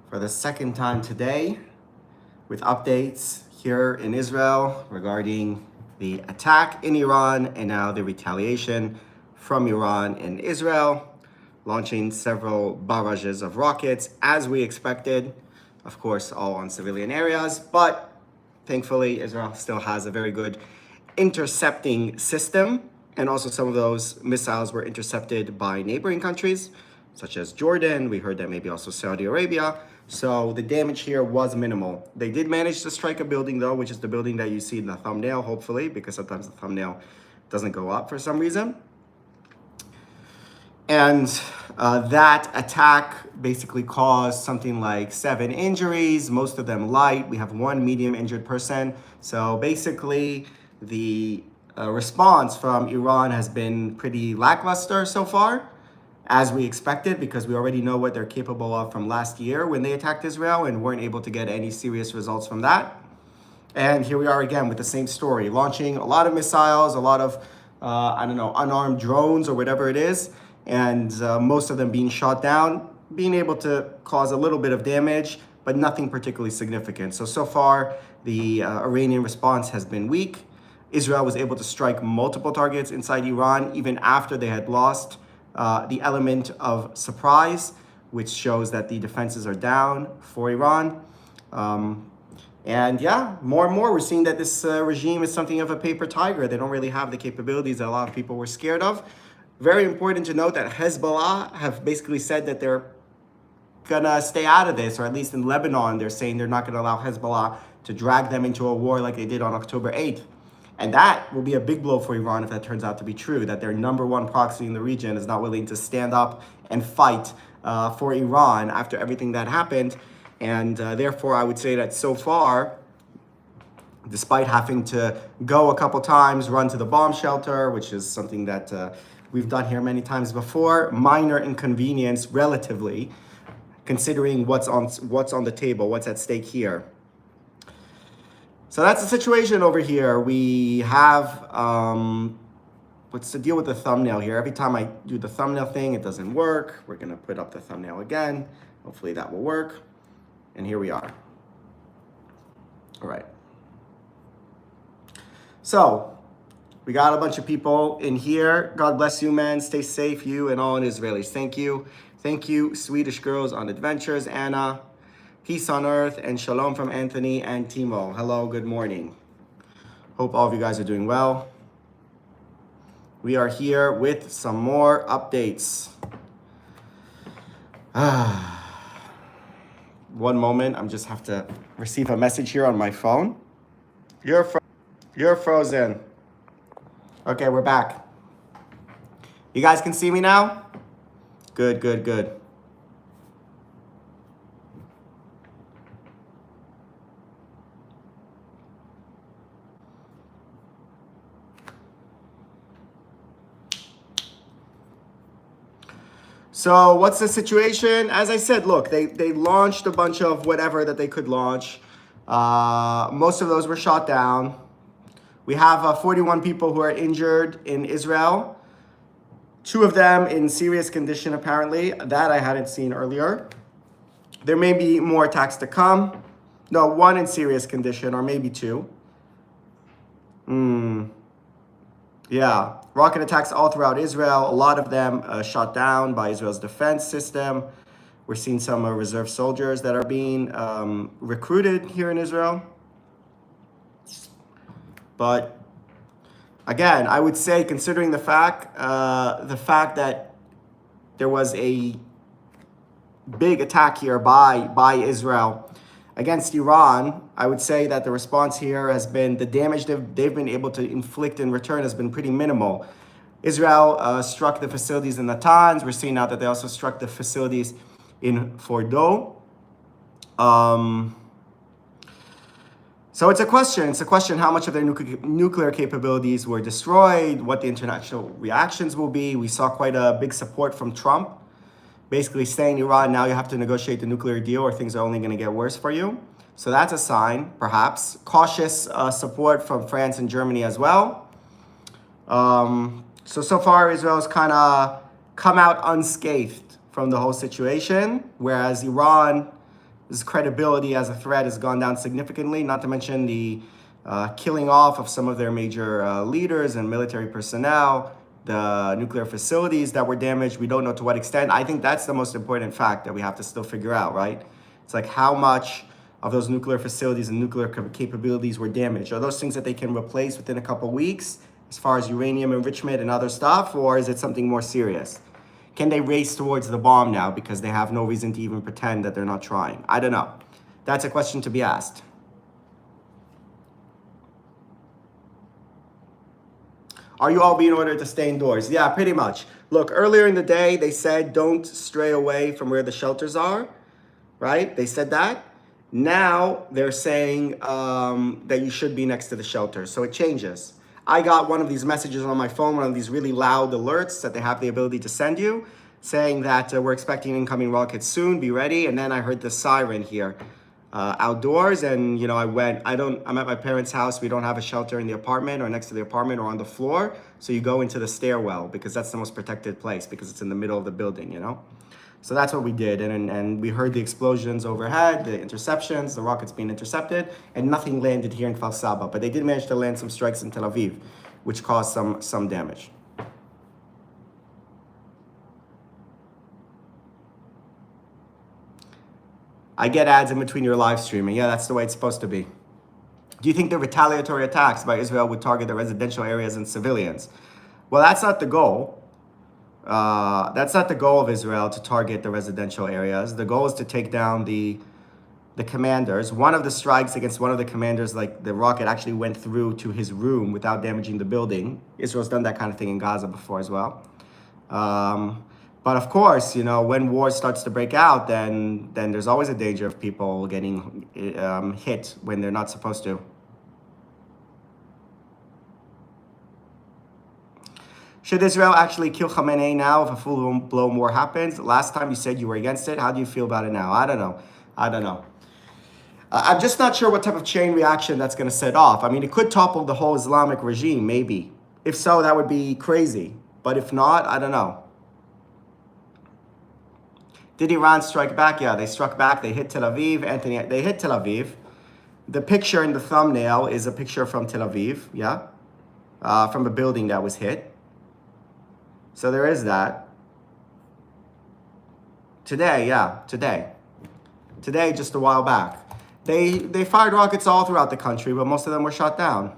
for the second time today with updates here in Israel regarding the attack in Iran and now the retaliation from Iran in Israel, launching several barrages of rockets as we expected, of course, all on civilian areas, but thankfully Israel still has a very good intercepting system, and also some of those missiles were intercepted by neighboring countries such as Jordan. We heard that maybe also Saudi Arabia. So the damage here was minimal. They did manage to strike a building though, which is the building that you see in the thumbnail, hopefully, because sometimes the thumbnail doesn't go up for some reason. And that attack basically caused something like 7 injuries, most of them light. We have 1 medium injured person. So basically the response from Iran has been pretty lackluster so far, as we expected, because we already know what they're capable of from last year when they attacked Israel and weren't able to get any serious results from that. And here we are again with the same story, launching a lot of missiles, a lot of, unarmed drones or whatever it is, and most of them being shot down, being able to cause a little bit of damage, but nothing particularly significant. So far, the Iranian response has been weak. Israel was able to strike multiple targets inside Iran, even after they had lost the element of surprise, which shows that the defenses are down for Iran. And yeah, more and more we're seeing that this regime is something of a paper tiger. They don't really have the capabilities that a lot of people were scared of. Very important to note that Hezbollah have basically said that they're gonna stay out of this, or at least in Lebanon, they're saying they're not gonna allow Hezbollah to drag them into a war like they did on October 8th. And that will be a big blow for Iran if that turns out to be true, that their number one proxy in the region is not willing to stand up and fight for Iran after everything that happened. And therefore, I would say that so far, despite having to go a couple times, run to the bomb shelter, which is something that we've done here many times before, minor inconvenience relatively, considering what's on the table, what's at stake here. So that's the situation over here. We have, what's the deal with the thumbnail here? Every time I do the thumbnail thing, it doesn't work. We're gonna put up the thumbnail again. Hopefully that will work. And here we are. All right. So we got a bunch of people in here. God bless you, man. Stay safe, you and all in Israelis. Thank you. Thank you, Swedish Girls on Adventures, Anna. Peace on earth and shalom from Anthony and Timo. Hello, good morning. Hope all of you guys are doing well. We are here with some more updates. One moment, I just have to receive a message here on my phone. You're frozen. Okay, we're back. You guys can see me now? Good, good, good. So what's the situation? As I said, look, they launched a bunch of whatever that they could launch. Most of those were shot down. We have 41 people who are injured in Israel. 2 of them in serious condition, apparently. That I hadn't seen earlier. There may be more attacks to come. No, 1 in serious condition, or maybe 2. Yeah, rocket attacks all throughout Israel. A lot of them shot down by Israel's defense system. We're seeing some reserve soldiers that are being recruited here in Israel. But again, I would say, considering the fact that there was a big attack here by Israel against Iran, I would say that the response here has been, the damage they've been able to inflict in return has been pretty minimal. Israel struck the facilities in Natanz. We're seeing now that they also struck the facilities in Fordo. So it's a question how much of their nuclear capabilities were destroyed, what the international reactions will be. We saw quite a big support from Trump, basically saying, Iran, now you have to negotiate the nuclear deal or things are only going to get worse for you. So that's a sign, perhaps. Cautious support from France and Germany as well. So far, Israel's kind of come out unscathed from the whole situation, whereas Iran credibility as a threat has gone down significantly, not to mention the killing off of some of their major leaders and military personnel, the nuclear facilities that were damaged. We don't know to what extent. I think that's the most important fact that we have to still figure out, right? It's like how much of those nuclear facilities and nuclear capabilities were damaged. Are those things that they can replace within a couple weeks as far as uranium enrichment and other stuff, or is it something more serious? Can they race towards the bomb now because they have no reason to even pretend that they're not trying? I don't know. That's a question to be asked. Are you all being ordered to stay indoors? Yeah, pretty much. Look, earlier in the day, they said don't stray away from where the shelters are, right? They said that. Now they're saying that you should be next to the shelter. So it changes. I got one of these messages on my phone, one of these really loud alerts that they have the ability to send you, saying that we're expecting incoming rockets soon, be ready. And then I heard the siren here outdoors, and I'm at my parents' house. We don't have a shelter in the apartment or next to the apartment or on the floor. So you go into the stairwell because that's the most protected place because it's in the middle of the building, So that's what we did, and we heard the explosions overhead, the interceptions, the rockets being intercepted, and nothing landed here in Kfar Saba. But they did manage to land some strikes in Tel Aviv, which caused some damage. I get ads in between your live streaming. Yeah, that's the way it's supposed to be. Do you think the retaliatory attacks by Israel would target the residential areas and civilians? Well, that's not the goal. That's not the goal of Israel, to target the residential areas. The goal is to take down the commanders. One of the strikes against one of the commanders, like the rocket actually went through to his room without damaging the building. Israel's done that kind of thing in Gaza before as well. But of course, when war starts to break out, then there's always a danger of people getting hit when they're not supposed to. Should Israel actually kill Khamenei now if a full-blown war happens? Last time you said you were against it. How do you feel about it now? I don't know. I'm just not sure what type of chain reaction that's going to set off. I mean, it could topple the whole Islamic regime, maybe. If so, that would be crazy. But if not, I don't know. Did Iran strike back? Yeah, they struck back. They hit Tel Aviv. Anthony, they hit Tel Aviv. The picture in the thumbnail is a picture from Tel Aviv, yeah? From a building that was hit. So there is that. Today, just a while back. They fired rockets all throughout the country, but most of them were shot down.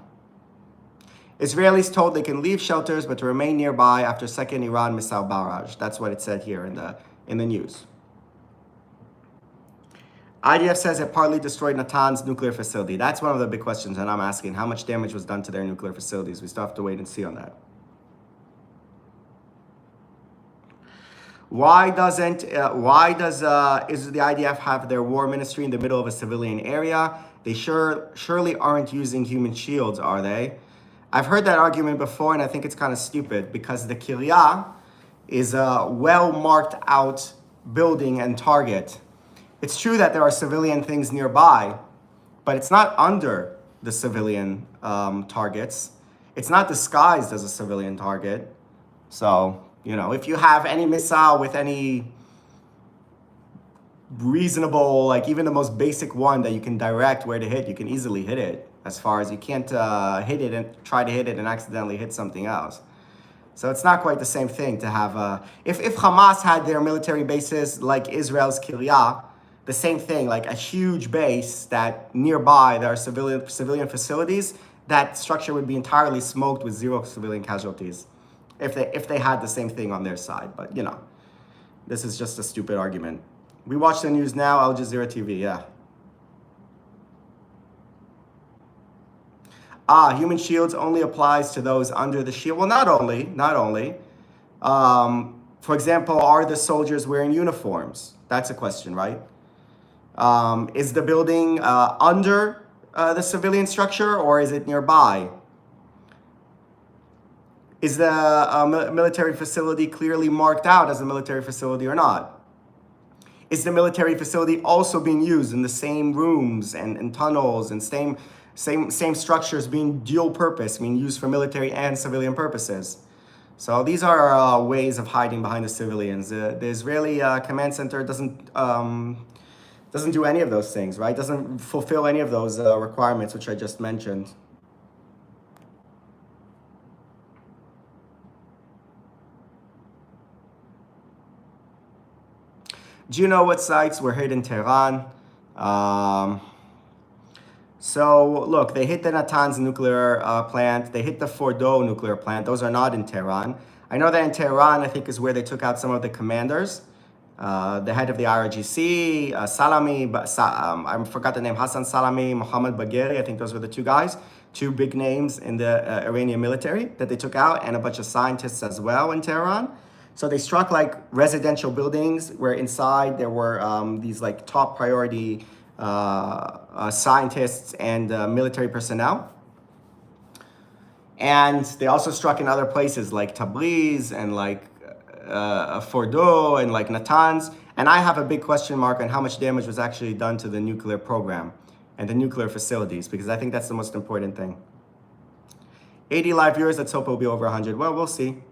Israelis told they can leave shelters, but to remain nearby after second Iran missile barrage. That's what it said here in the news. IDF says it partly destroyed Natan's nuclear facility. That's one of the big questions that I'm asking. How much damage was done to their nuclear facilities? We still have to wait and see on that. Why does the IDF have their war ministry in the middle of a civilian area? They surely aren't using human shields, are they? I've heard that argument before, and I think it's kind of stupid because the Kiryat is a well-marked out building and target. It's true that there are civilian things nearby, but it's not under the civilian targets. It's not disguised as a civilian target. So, if you have any missile with any reasonable, like even the most basic one that you can direct where to hit, you can easily hit it. As far as you can't hit it and try to hit it and accidentally hit something else. So it's not quite the same thing to have if Hamas had their military bases like Israel's Kiryat, the same thing, like a huge base that nearby there are civilian facilities, that structure would be entirely smoked with zero civilian casualties if they had the same thing on their side. But this is just a stupid argument. We watch the news now, Al Jazeera TV, yeah. Human shields only applies to those under the shield. Well, not only. For example, are the soldiers wearing uniforms? That's a question, right? Is the building under the civilian structure, or is it nearby? Is the military facility clearly marked out as a military facility or not? Is the military facility also being used in the same rooms and tunnels and same structures being dual purpose, being used for military and civilian purposes? So these are ways of hiding behind the civilians. The Israeli command center doesn't Doesn't do any of those things, right? Doesn't fulfill any of those requirements which I just mentioned. Do you know what sites were hit in Tehran? So look, they hit the Natanz nuclear plant. They hit the Fordo nuclear plant. Those are not in Tehran. I know that in Tehran, I think, is where they took out some of the commanders. The head of the IRGC, Salami, I forgot the name, Hassan Salami, Mohammad Bagheri. I think those were the two guys, two big names in the Iranian military that they took out, and a bunch of scientists as well in Tehran. So they struck like residential buildings where inside there were these like top priority scientists and military personnel. And they also struck in other places like Tabriz and like Fordo and like Natanz. And I have a big question mark on how much damage was actually done to the nuclear program and the nuclear facilities, because I think that's the most important thing. 80 live viewers, let's hope it'll be over 100. Well, we'll see.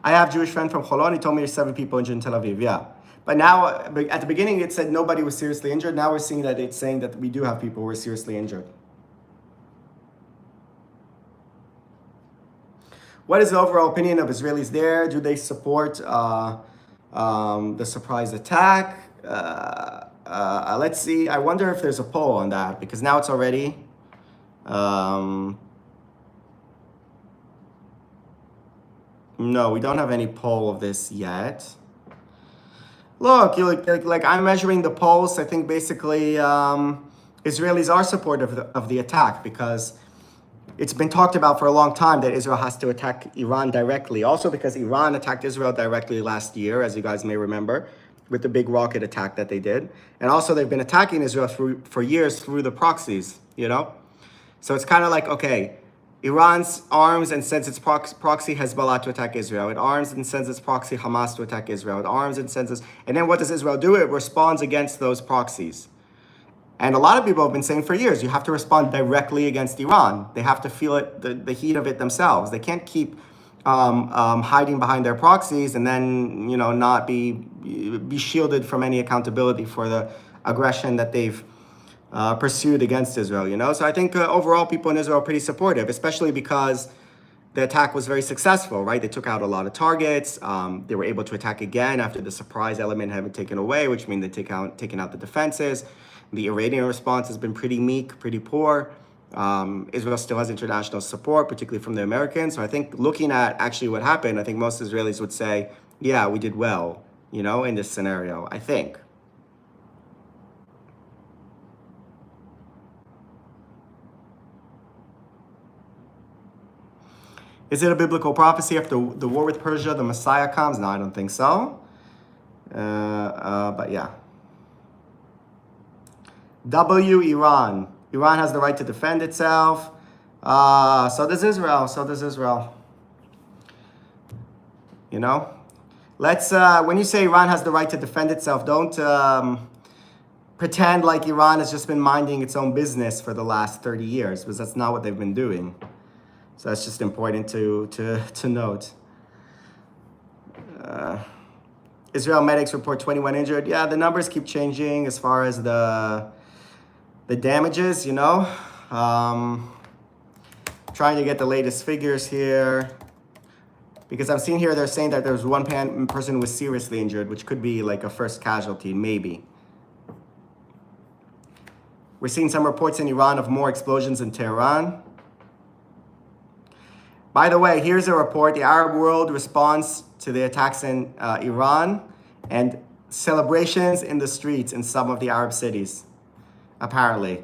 I have a Jewish friend from Cholon. He told me there's 7 people injured in Tel Aviv. Yeah. But now, at the beginning, it said nobody was seriously injured. Now we're seeing that it's saying that we do have people who are seriously injured. What is the overall opinion of Israelis there? Do they support the surprise attack? Let's see. I wonder if there's a poll on that, because now it's already... no, we don't have any poll of this yet. Look, like I'm measuring the polls. I think basically Israelis are supportive of the attack, because it's been talked about for a long time that Israel has to attack Iran directly. Also because Iran attacked Israel directly last year, as you guys may remember, with the big rocket attack that they did. And also they've been attacking Israel for years through the proxies, you know? So it's kind of like, okay, Iran's arms and sends its proxy Hezbollah to attack Israel. It arms and sends its proxy Hamas to attack Israel. It arms and sends its... And then what does Israel do? It responds against those proxies. And a lot of people have been saying for years, you have to respond directly against Iran. They have to feel it, the heat of it themselves. They can't keep hiding behind their proxies and then, you know, not be shielded from any accountability for the aggression that they've pursued against Israel, you know? So I think overall people in Israel are pretty supportive, especially because the attack was very successful, right? They took out a lot of targets. They were able to attack again after the surprise element had been taken away, which means they've taken out the defenses. The Iranian response has been pretty meek, pretty poor. Israel still has international support, particularly from the Americans. So I think looking at actually what happened, I think most Israelis would say, yeah, we did well, you know, in this scenario, I think. Is it a biblical prophecy after the war with Persia, the Messiah comes? No, I don't think so. But yeah. Iran. Iran has the right to defend itself. So does Israel. So does Israel. You know? Let's, when you say Iran has the right to defend itself, don't pretend like Iran has just been minding its own business for the last 30 years, because that's not what they've been doing. So that's just important to note. Israel medics report 21 injured. Yeah, the numbers keep changing as far as the damages, you know. Trying to get the latest figures here, because I'm seeing here they're saying that there's one person who was seriously injured, which could be like a first casualty, maybe. We're seeing some reports in Iran of more explosions in Tehran. By the way, here's a report. The Arab world responds to the attacks in Iran and celebrations in the streets in some of the Arab cities, apparently.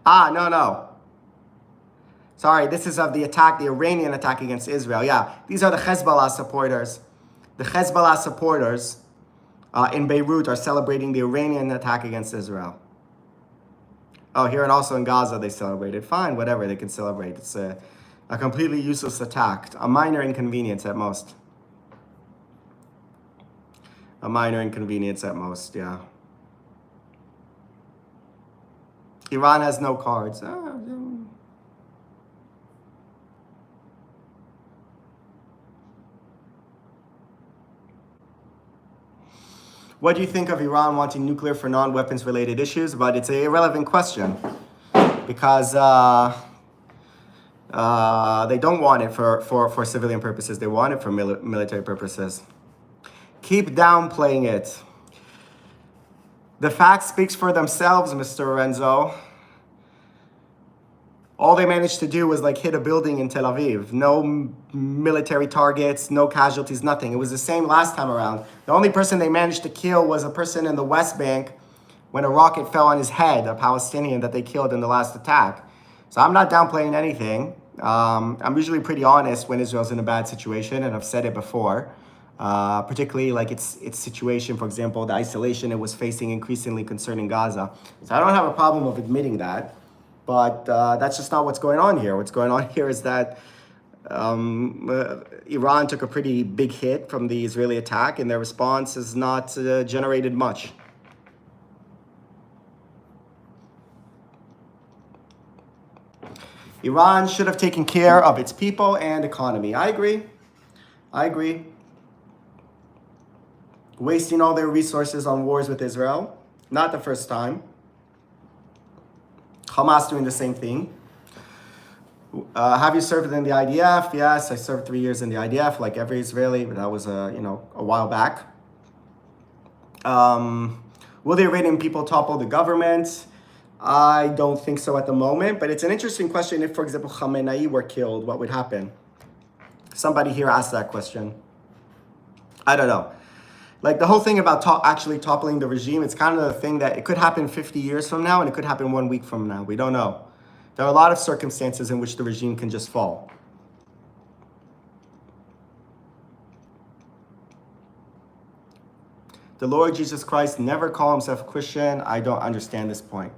No. Sorry, this is of the attack, the Iranian attack against Israel. Yeah, these are the Hezbollah supporters. The Hezbollah supporters in Beirut are celebrating the Iranian attack against Israel. Oh, here and also in Gaza they celebrated. Fine, whatever, they can celebrate. It's a completely useless attack. A minor inconvenience at most. A minor inconvenience at most, yeah. Iran has no cards. What do you think of Iran wanting nuclear for non-weapons related issues? But it's an irrelevant question because they don't want it for civilian purposes. They want it for military purposes. Keep downplaying it. The facts speaks for themselves, Mr. Renzo. All they managed to do was like hit a building in Tel Aviv. No military targets, no casualties, nothing. It was the same last time around. The only person they managed to kill was a person in the West Bank when a rocket fell on his head, a Palestinian that they killed in the last attack. So I'm not downplaying anything. I'm usually pretty honest when Israel's in a bad situation, and I've said it before. Particularly like its situation, for example, the isolation it was facing increasingly concerning Gaza. So I don't have a problem of admitting that, but that's just not what's going on here. What's going on here is that Iran took a pretty big hit from the Israeli attack, and their response has not generated much. Iran should have taken care of its people and economy. I agree. Wasting all their resources on wars with Israel. Not the first time. Hamas doing the same thing. Have you served in the IDF? Yes, I served 3 years in the IDF, like every Israeli, but that was a while back. Will the Iranian people topple the government? I don't think so at the moment, but it's an interesting question. If, for example, Khamenei were killed, what would happen? Somebody here asked that question. I don't know. Like the whole thing about actually toppling the regime, it's kind of the thing that it could happen 50 years from now and it could happen 1 week from now. We don't know. There are a lot of circumstances in which the regime can just fall. The Lord Jesus Christ never called himself Christian. I don't understand this point.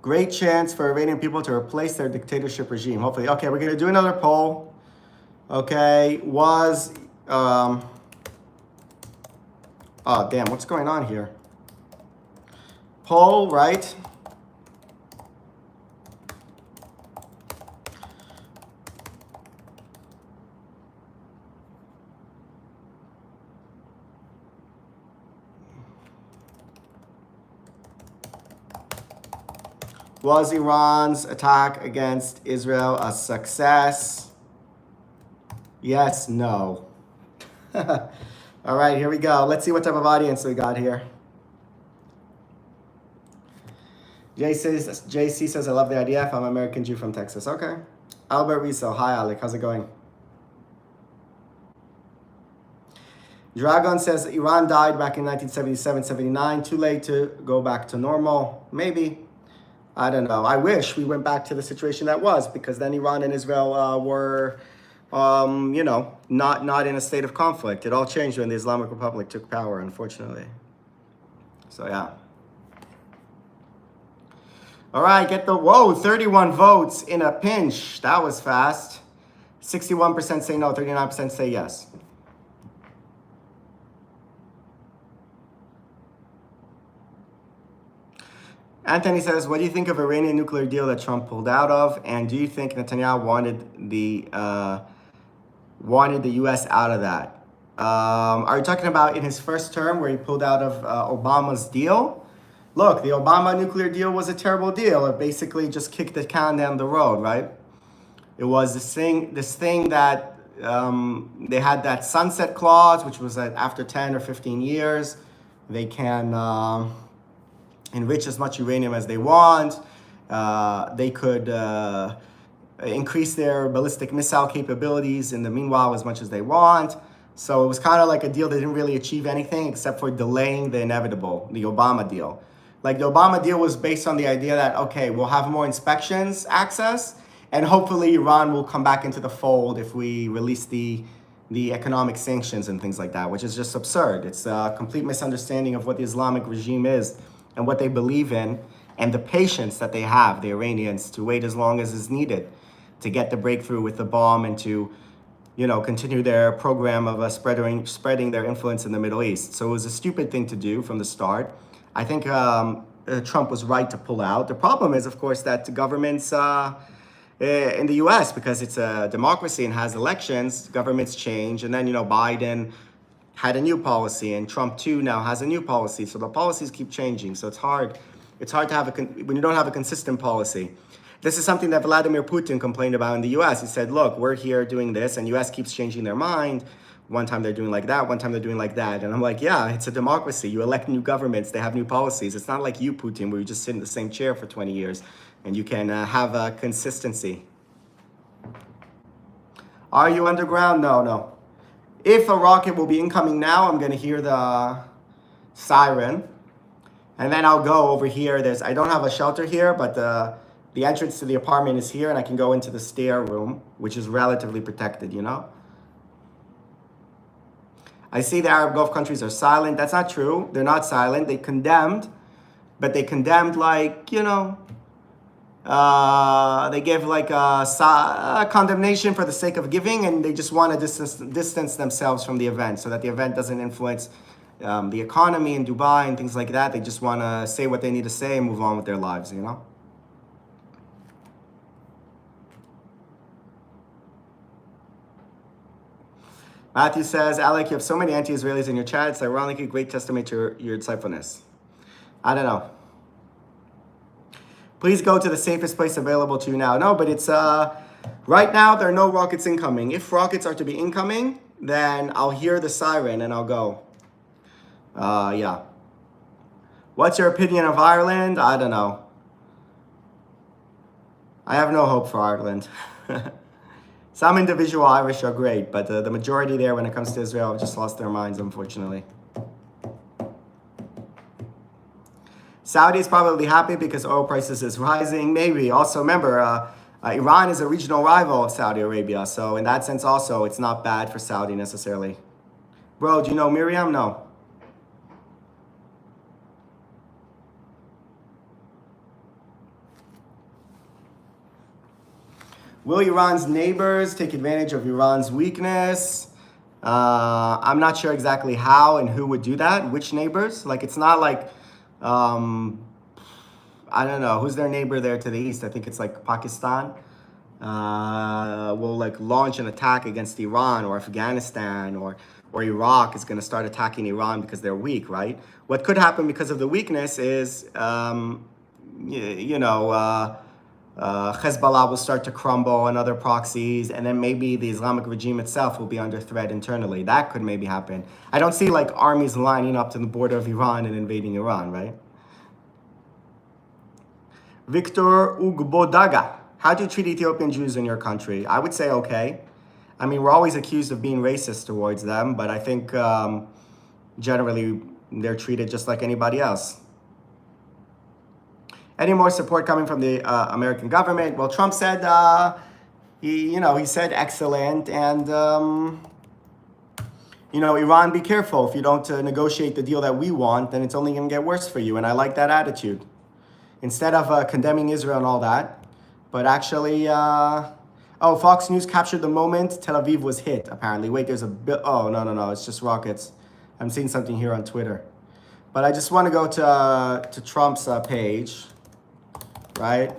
Great chance for Iranian people to replace their dictatorship regime. Hopefully. Okay, we're going to do another poll. Okay, oh, damn, what's going on here? Poll, right? Was Iran's attack against Israel a success? Yes, no. All right, here we go. Let's see what type of audience we got here. JC says, I love the IDF. I'm an American Jew from Texas. Okay. Albert Rizzo. Hi, Alec. How's it going? Dragon says, Iran died back in 1977-79. Too late to go back to normal. Maybe. I don't know. I wish we went back to the situation that was, because then Iran and Israel were, not in a state of conflict. It all changed when the Islamic Republic took power, unfortunately. So, yeah. All right, 31 votes in a pinch. That was fast. 61% say no, 39% say yes. Anthony says, what do you think of Iranian nuclear deal that Trump pulled out of? And do you think Netanyahu wanted the U.S. out of that? Are you talking about in his first term where he pulled out of Obama's deal? Look, the Obama nuclear deal was a terrible deal. It basically just kicked the can down the road, right? It was this thing that they had that sunset clause, which was that after 10 or 15 years, they can enrich as much uranium as they want. They could increase their ballistic missile capabilities in the meanwhile as much as they want. So it was kind of like a deal that didn't really achieve anything except for delaying the inevitable, the Obama deal. Like the Obama deal was based on the idea that, okay, we'll have more inspections access, and hopefully Iran will come back into the fold if we release the economic sanctions and things like that, which is just absurd. It's a complete misunderstanding of what the Islamic regime is and what they believe in, and the patience that they have, the Iranians, to wait as long as is needed to get the breakthrough with the bomb and to, continue their program of spreading their influence in the Middle East. So it was a stupid thing to do from the start. I think Trump was right to pull out. The problem is, of course, that the governments in the US, because it's a democracy and has elections, governments change. And then, Biden had a new policy, and Trump too now has a new policy. So the policies keep changing. So it's hard. It's hard to have when you don't have a consistent policy. This is something that Vladimir Putin complained about in the US. He said, look, we're here doing this, and US keeps changing their mind. One time they're doing like that, one time they're doing like that. And I'm like, yeah, it's a democracy. You elect new governments, they have new policies. It's not like you, Putin, where you just sit in the same chair for 20 years and you can have a consistency. Are you underground? No. If a rocket will be incoming now, I'm gonna hear the siren. And then I'll go over here. I don't have a shelter here, but the entrance to the apartment is here, and I can go into the stair room, which is relatively protected, I see the Arab Gulf countries are silent. That's not true. They're not silent. They condemned, but they condemned they give like a condemnation for the sake of giving, and they just want to distance themselves from the event so that the event doesn't influence the economy in Dubai and things like that. They just want to say what they need to say and move on with their lives, Matthew says, Alec, you have so many anti-Israelis in your chat. It's ironically a great testament to your insightfulness. I don't know. Please go to the safest place available to you now. No, but it's, right now, there are no rockets incoming. If rockets are to be incoming, then I'll hear the siren and I'll go. Yeah. What's your opinion of Ireland? I don't know. I have no hope for Ireland. Some individual Irish are great, but the majority there when it comes to Israel have just lost their minds, unfortunately. Saudi is probably happy because oil prices is rising. Maybe. Also, remember, Iran is a regional rival of Saudi Arabia. So in that sense also, it's not bad for Saudi necessarily. Bro, do you know Miriam? No. Will Iran's neighbors take advantage of Iran's weakness? I'm not sure exactly how and who would do that. Which neighbors? Like, it's not like, I don't know. Who's their neighbor there to the east? I think it's like Pakistan. Will like launch an attack against Iran, or Afghanistan, or Iraq is going to start attacking Iran because they're weak, right? What could happen because of the weakness is, Hezbollah will start to crumble and other proxies, and then maybe the Islamic regime itself will be under threat internally. That could maybe happen. I don't see like armies lining up to the border of Iran and invading Iran, right? Victor Ugbodaga, how do you treat Ethiopian Jews in your country? I would say okay. I mean, we're always accused of being racist towards them, but I think generally they're treated just like anybody else. Any more support coming from the American government? Well, Trump said, he said excellent. And, Iran, be careful. If you don't negotiate the deal that we want, then it's only going to get worse for you. And I like that attitude. Instead of condemning Israel and all that, but actually, Fox News captured the moment Tel Aviv was hit, apparently. Wait, there's no, it's just rockets. I'm seeing something here on Twitter. But I just want to go to Trump's page. Right?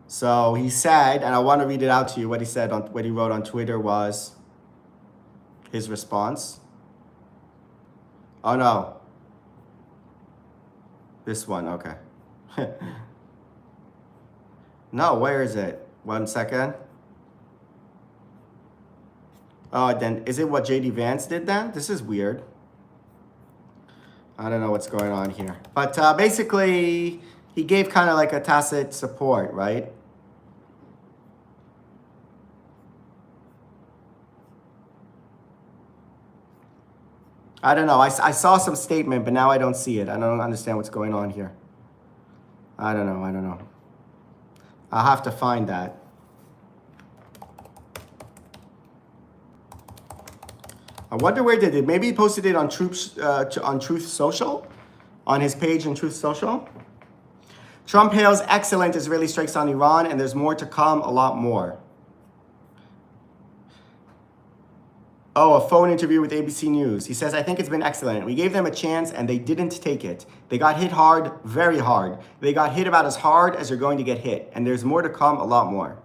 So he said, and I want to read it out to you, what he said, what he wrote on Twitter was his response. Oh no. This one, okay. No, where is it? 1 second. Oh, then, is it what J.D. Vance did then? This is weird. I don't know what's going on here. But basically, he gave kind of like a tacit support, right? I don't know. I saw some statement, but now I don't see it. I don't understand what's going on here. I don't know. I'll have to find that. I wonder where did it. Maybe he posted it on Truth Social, on his page in Truth Social. Trump hails excellent Israeli strikes on Iran, and there's more to come, a lot more. Oh, a phone interview with ABC News. He says, I think it's been excellent. We gave them a chance and they didn't take it. They got hit hard, very hard. They got hit about as hard as you're going to get hit. And there's more to come, a lot more.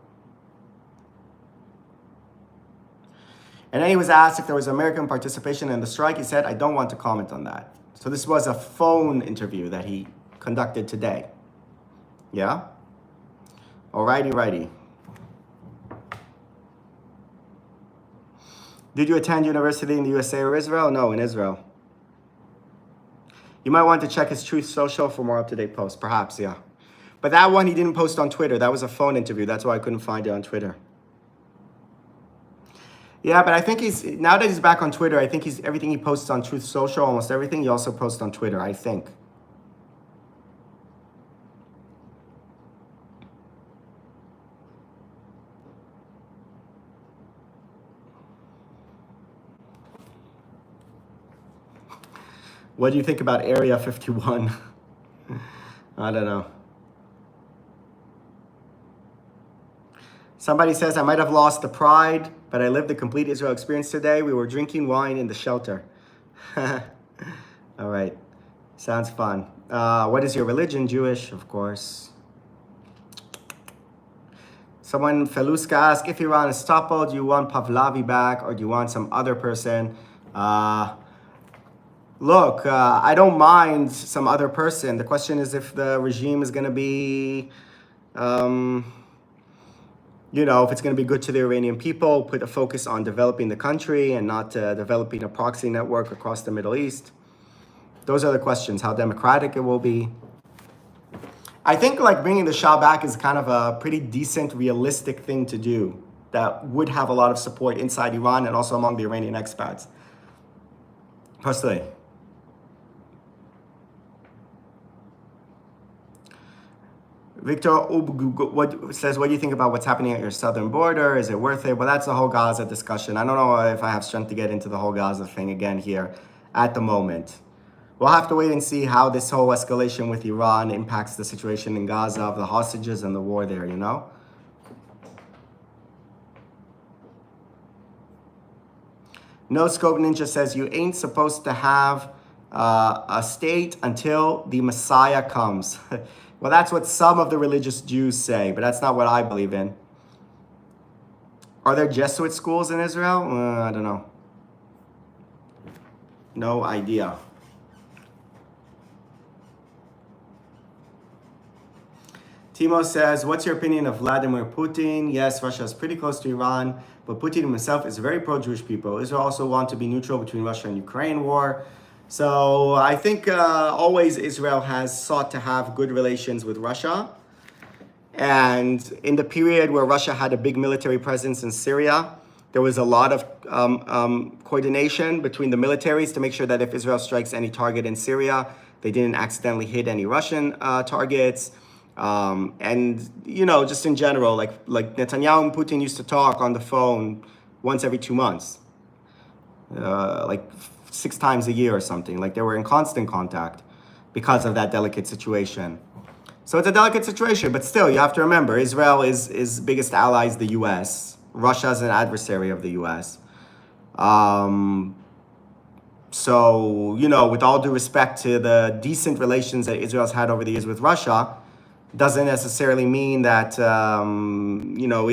And then he was asked if there was American participation in the strike. He said, I don't want to comment on that. So this was a phone interview that he conducted today. Yeah? Alrighty, righty. Did you attend university in the USA or Israel? No, in Israel. You might want to check his Truth Social for more up-to-date posts. Perhaps, yeah. But that one he didn't post on Twitter. That was a phone interview. That's why I couldn't find it on Twitter. Yeah, but I think now that he's back on Twitter, I think everything he posts on Truth Social, almost everything, he also posts on Twitter, I think. What do you think about Area 51? I don't know. Somebody says, I might have lost the pride, but I lived the complete Israel experience today. We were drinking wine in the shelter. All right. Sounds fun. What is your religion? Jewish, of course. Someone, Feluska, asked, if Iran is toppled, do you want Pahlavi back or do you want some other person? Look, I don't mind some other person. The question is if the regime is going to be, if it's going to be good to the Iranian people, put a focus on developing the country and not developing a proxy network across the Middle East. Those are the questions, how democratic it will be. I think like bringing the Shah back is kind of a pretty decent, realistic thing to do that would have a lot of support inside Iran and also among the Iranian expats. Personally. Victor says, what do you think about what's happening at your southern border? Is it worth it? Well, that's the whole Gaza discussion. I don't know if I have strength to get into the whole Gaza thing again here at the moment. We'll have to wait and see how this whole escalation with Iran impacts the situation in Gaza of the hostages and the war there, No Scope Ninja says, you ain't supposed to have a state until the Messiah comes. Well, that's what some of the religious Jews say, but that's not what I believe in. Are there Jesuit schools in Israel? I don't know. No idea. Timo says, what's your opinion of Vladimir Putin? Yes, Russia is pretty close to Iran, but Putin himself is very pro-Jewish people. Israel also wants to be neutral between Russia and Ukraine war. So I think always Israel has sought to have good relations with Russia. And in the period where Russia had a big military presence in Syria, there was a lot of coordination between the militaries to make sure that if Israel strikes any target in Syria, they didn't accidentally hit any Russian targets. And, just in general, like Netanyahu and Putin used to talk on the phone once every 2 months. 6 times a year or something. Like they were in constant contact because of that delicate situation. So it's a delicate situation, but still you have to remember Israel is biggest ally is the US. Russia is an adversary of the US. So, with all due respect to the decent relations that Israel's had over the years with Russia, doesn't necessarily mean that,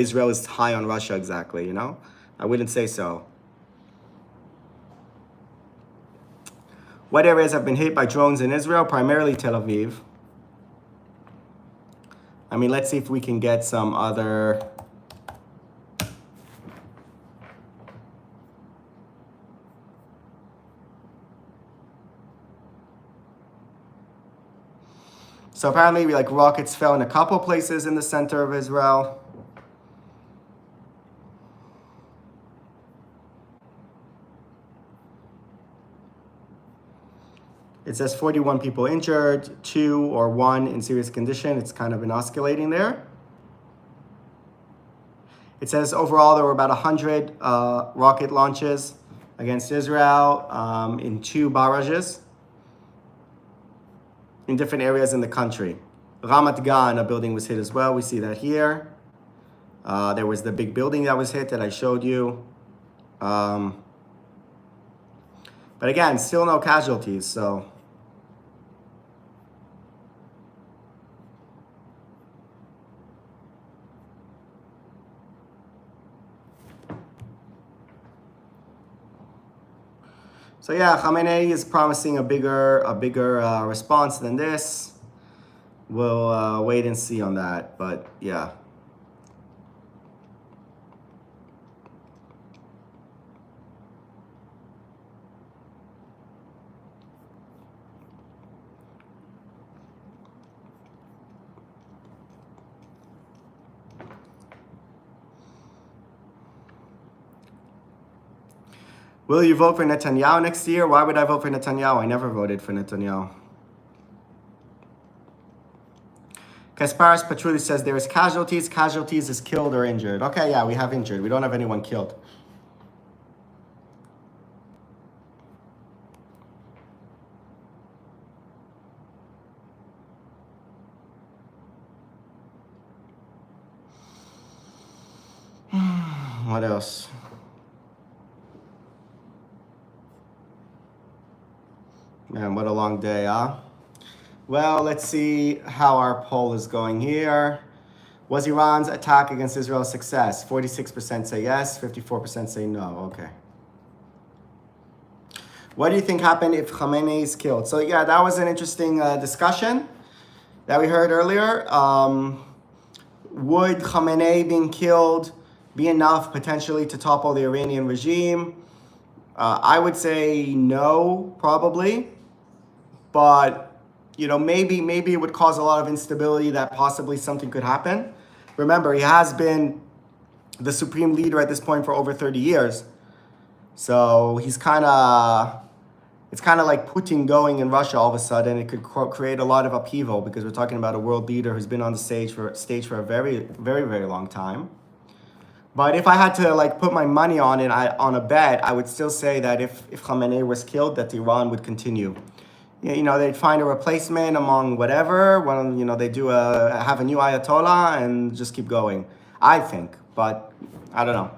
Israel is high on Russia exactly, I wouldn't say so. What areas have been hit by drones in Israel? Primarily Tel Aviv. Let's see if we can get some other... So apparently, rockets fell in a couple places in the center of Israel. It says 41 people injured, 2 or 1 in serious condition. It's kind of been oscillating there. It says overall there were about 100 rocket launches against Israel in 2 barrages in different areas in the country. Ramat Gan, a building was hit as well. We see that here. There was the big building that was hit that I showed you. But again, still no casualties, so. So yeah, Khamenei is promising a bigger response than this. We'll wait and see on that, but yeah. Will you vote for Netanyahu next year? Why would I vote for Netanyahu? I never voted for Netanyahu. Kasparis Petruli says there is casualties. Casualties is killed or injured. Okay, yeah, we have injured. We don't have anyone killed. What else? Man, what a long day, huh? Well, let's see how our poll is going here. Was Iran's attack against Israel a success? 46% say yes, 54% say no. Okay. What do you think happened if Khamenei is killed? So yeah, that was an interesting discussion that we heard earlier. Would Khamenei being killed be enough potentially to topple the Iranian regime? I would say no, probably. But, you know, maybe it would cause a lot of instability that possibly something could happen. Remember, he has been the supreme leader at this point for over 30 years. So he's it's kind of like Putin going in Russia all of a sudden. It could create a lot of upheaval because we're talking about a world leader who's been on the stage for a very, very, very long time. But if I had to like put my money on it, on a bet, I would still say that if Khamenei was killed, that Iran would continue. You know, they'd find a replacement among whatever. When, you know, they have a new Ayatollah and just keep going. I think, but I don't know.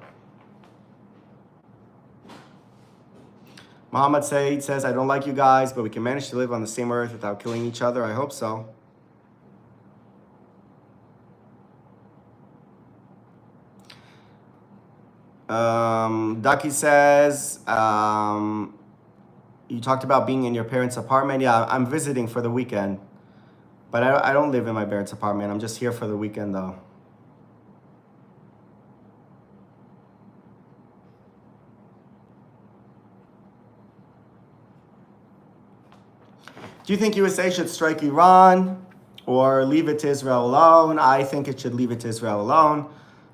Muhammad Said says, I don't like you guys, but we can manage to live on the same earth without killing each other. I hope so. Ducky says, you talked about being in your parents' apartment. Yeah, I'm visiting for the weekend. But I don't live in my parents' apartment. I'm just here for the weekend, though. Do you think USA should strike Iran or leave it to Israel alone? I think it should leave it to Israel alone.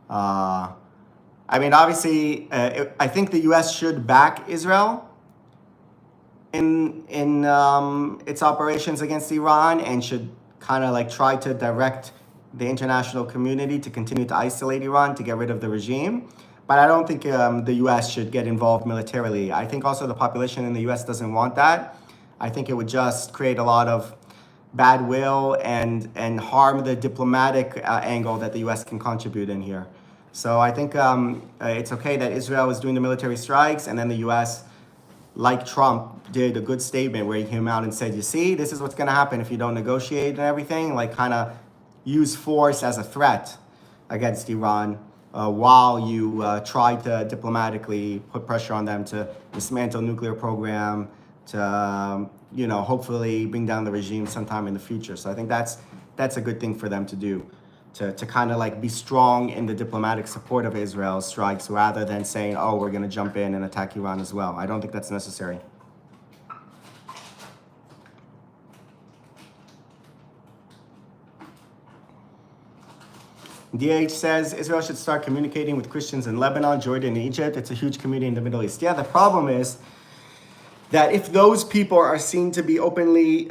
I mean, obviously, I think the US should back Israel in its operations against Iran and should kind of like try to direct the international community to continue to isolate Iran, to get rid of the regime. But I don't think the US should get involved militarily. I think also the population in the US doesn't want that. I think it would just create a lot of bad will and harm the diplomatic angle that the US can contribute in here. So I think it's okay that Israel is doing the military strikes, and then the US, like Trump, did a good statement where he came out and said, you see, this is what's going to happen if you don't negotiate and everything, like kind of use force as a threat against Iran while you try to diplomatically put pressure on them to dismantle nuclear program, to you know, hopefully bring down the regime sometime in the future. So I think that's a good thing for them to do, to kind of like be strong in the diplomatic support of Israel's strikes rather than saying, oh, we're going to jump in and attack Iran as well. I don't think that's necessary. DH says Israel should start communicating with Christians in Lebanon, Jordan, and Egypt. It's a huge community in the Middle East. Yeah, the problem is that if those people are seen to be openly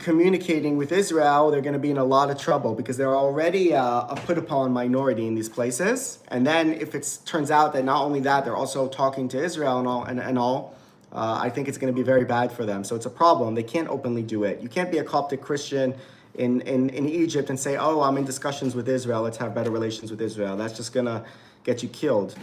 communicating with Israel, they're going to be in a lot of trouble because they're already a put upon minority in these places. And then if it turns out that not only that, they're also talking to Israel and all, I think it's going to be very bad for them. So it's a problem. They can't openly do it. You can't be a Coptic Christian in Egypt and say, oh, I'm in discussions with Israel. Let's have better relations with Israel. That's just going to get you killed.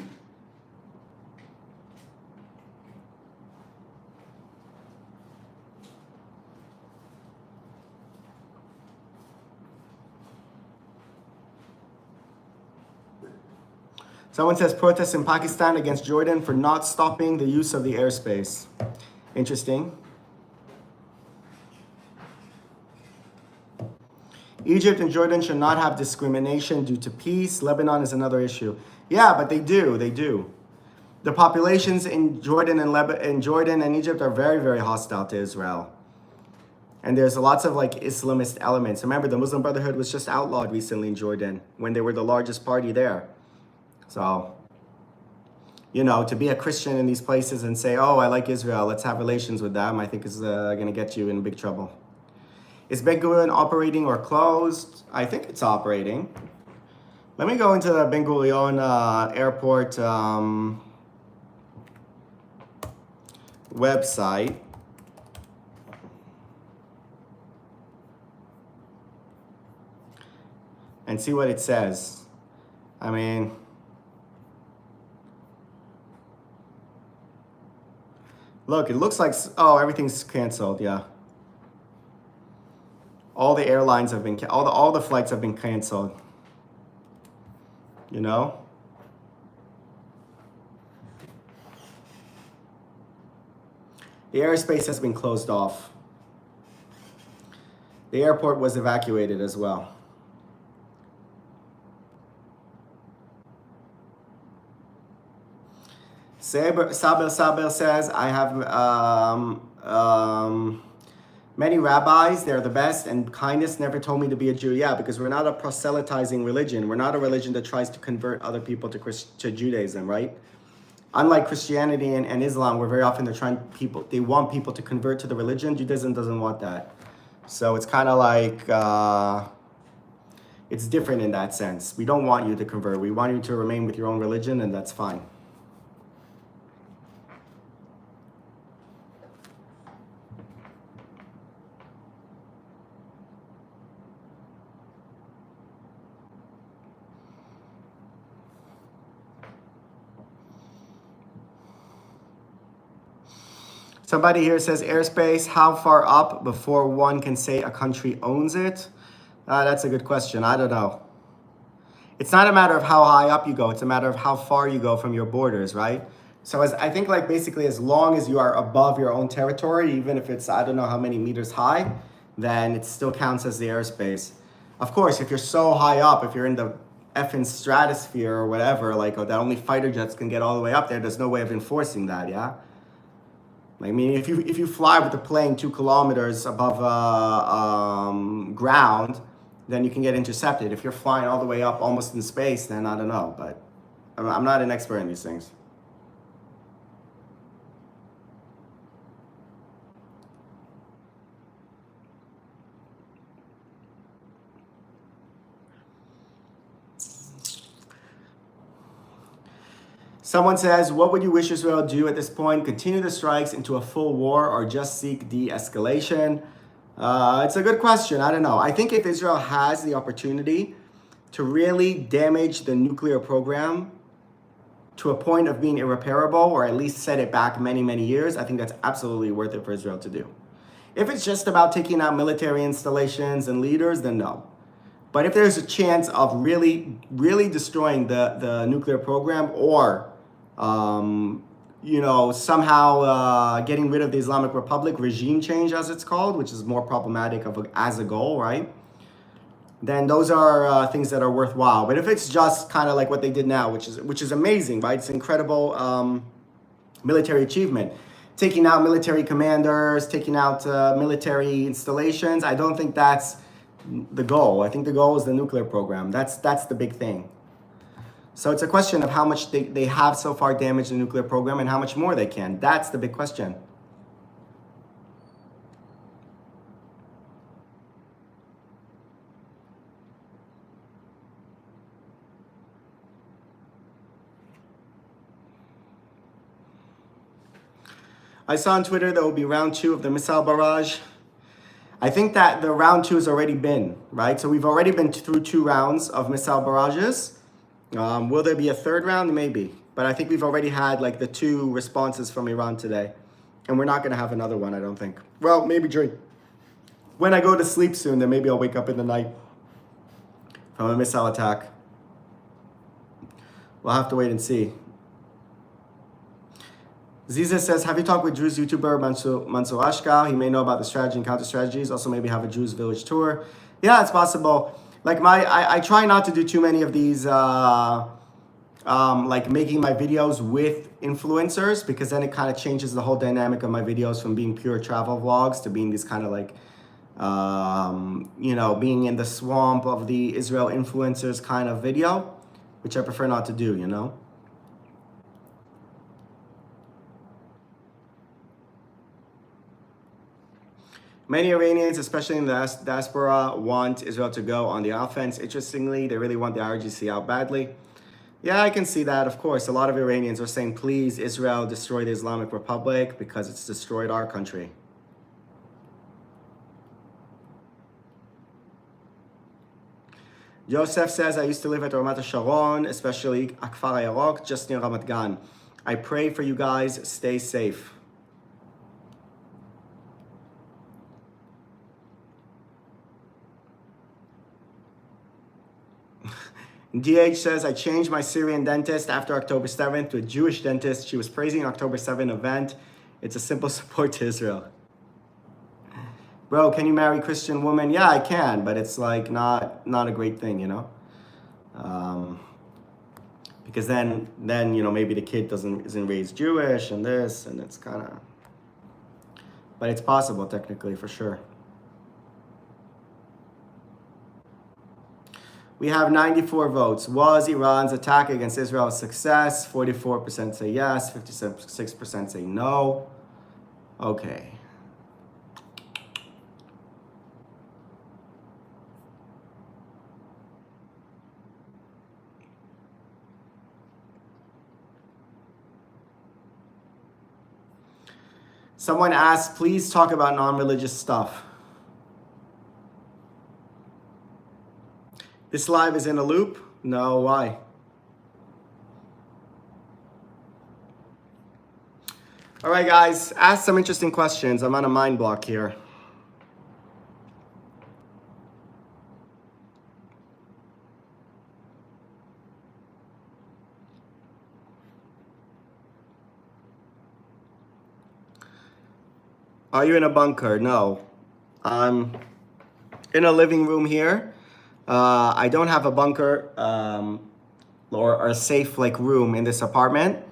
Someone says protests in Pakistan against Jordan for not stopping the use of the airspace. Interesting. Egypt and Jordan should not have discrimination due to peace. Lebanon is another issue. Yeah, but they do. They do. The populations in Jordan and Jordan and Egypt are very, very hostile to Israel. And there's lots of like Islamist elements. Remember, the Muslim Brotherhood was just outlawed recently in Jordan when they were the largest party there. So, you know, to be a Christian in these places and say, oh, I like Israel, let's have relations with them, I think is going to get you in big trouble. Is Ben Gurion operating or closed? I think it's operating. Let me go into the Ben Gurion airport website. And see what it says. I mean, look, it looks like, oh, everything's canceled, yeah. All the airlines have been, all the flights have been canceled. You know? The airspace has been closed off. The airport was evacuated as well. Sabel says, I have many rabbis, they're the best, and kindness never told me to be a Jew. Yeah, because we're not a proselytizing religion. We're not a religion that tries to convert other people to Judaism, right? Unlike Christianity and Islam, where very often they want people to convert to the religion. Judaism doesn't want that. So it's kind of like, it's different in that sense. We don't want you to convert. We want you to remain with your own religion, and that's fine. Somebody here says airspace, how far up before one can say a country owns it? That's a good question. I don't know. It's not a matter of how high up you go. It's a matter of how far you go from your borders, right? So I think like basically as long as you are above your own territory, even if it's, I don't know how many meters high, then it still counts as the airspace. Of course, if you're so high up, if you're in the effing stratosphere or whatever, like that only fighter jets can get all the way up there, there's no way of enforcing that, yeah? I mean, if you fly with the plane 2 kilometers above ground, then you can get intercepted. If you're flying all the way up almost in space, then I don't know. But I'm not an expert in these things. Someone says, what would you wish Israel do at this point? Continue the strikes into a full war or just seek de-escalation? It's a good question. I don't know. I think if Israel has the opportunity to really damage the nuclear program to a point of being irreparable, or at least set it back many, many years, I think that's absolutely worth it for Israel to do. If it's just about taking out military installations and leaders, then no. But if there's a chance of really, really destroying the nuclear program, or somehow getting rid of the Islamic Republic, regime change as it's called, which is more problematic as a goal, right? Then those are things that are worthwhile. But if it's just kind of like what they did now, which is amazing, right? It's incredible military achievement. Taking out military commanders, taking out military installations, I don't think that's the goal. I think the goal is the nuclear program. That's the big thing. So it's a question of how much they have so far damaged the nuclear program and how much more they can. That's the big question. I saw on Twitter there will be round 2 of the missile barrage. I think that the round 2 has already been, right? So we've already been through 2 rounds of missile barrages. Will there be a 3rd round? Maybe. But I think we've already had like the 2 responses from Iran today. And we're not going to have another one, I don't think. Well, maybe when I go to sleep soon, then maybe I'll wake up in the night from a missile attack. We'll have to wait and see. Ziza says, have you talked with Drew's YouTuber Mansour Ashkal? He may know about the strategy and counter strategies. Also, maybe have a Drew's Village tour. Yeah, it's possible. Like I try not to do too many of these, like making my videos with influencers, because then it kind of changes the whole dynamic of my videos from being pure travel vlogs to being these kind of like, you know, being in the swamp of the Israel influencers kind of video, which I prefer not to do, you know? Many Iranians, especially in the diaspora, want Israel to go on the offense. Interestingly, they really want the IRGC out badly. Yeah, I can see that, of course. A lot of Iranians are saying, please, Israel, destroy the Islamic Republic because it's destroyed our country. Joseph says, I used to live at Ramat HaSharon, especially Akfar HaYarok, just near Ramat Gan. I pray for you guys. Stay safe. DH says, I changed my Syrian dentist after October 7th to a Jewish dentist. She was praising October 7th event. It's a simple support to Israel. Bro, can you marry Christian woman? Yeah, I can, but it's like not a great thing, you know? Because then you know, maybe the kid isn't raised Jewish and this, and it's kind of... But it's possible, technically, for sure. We have 94 votes. Was Iran's attack against Israel a success? 44% say yes, 56% say no. Okay. Someone asked, please talk about non-religious stuff. This live is in a loop? No, why? All right, guys, ask some interesting questions. I'm on a mind block here. Are you in a bunker? No. I'm in a living room here. I don't have a bunker or a safe like room in this apartment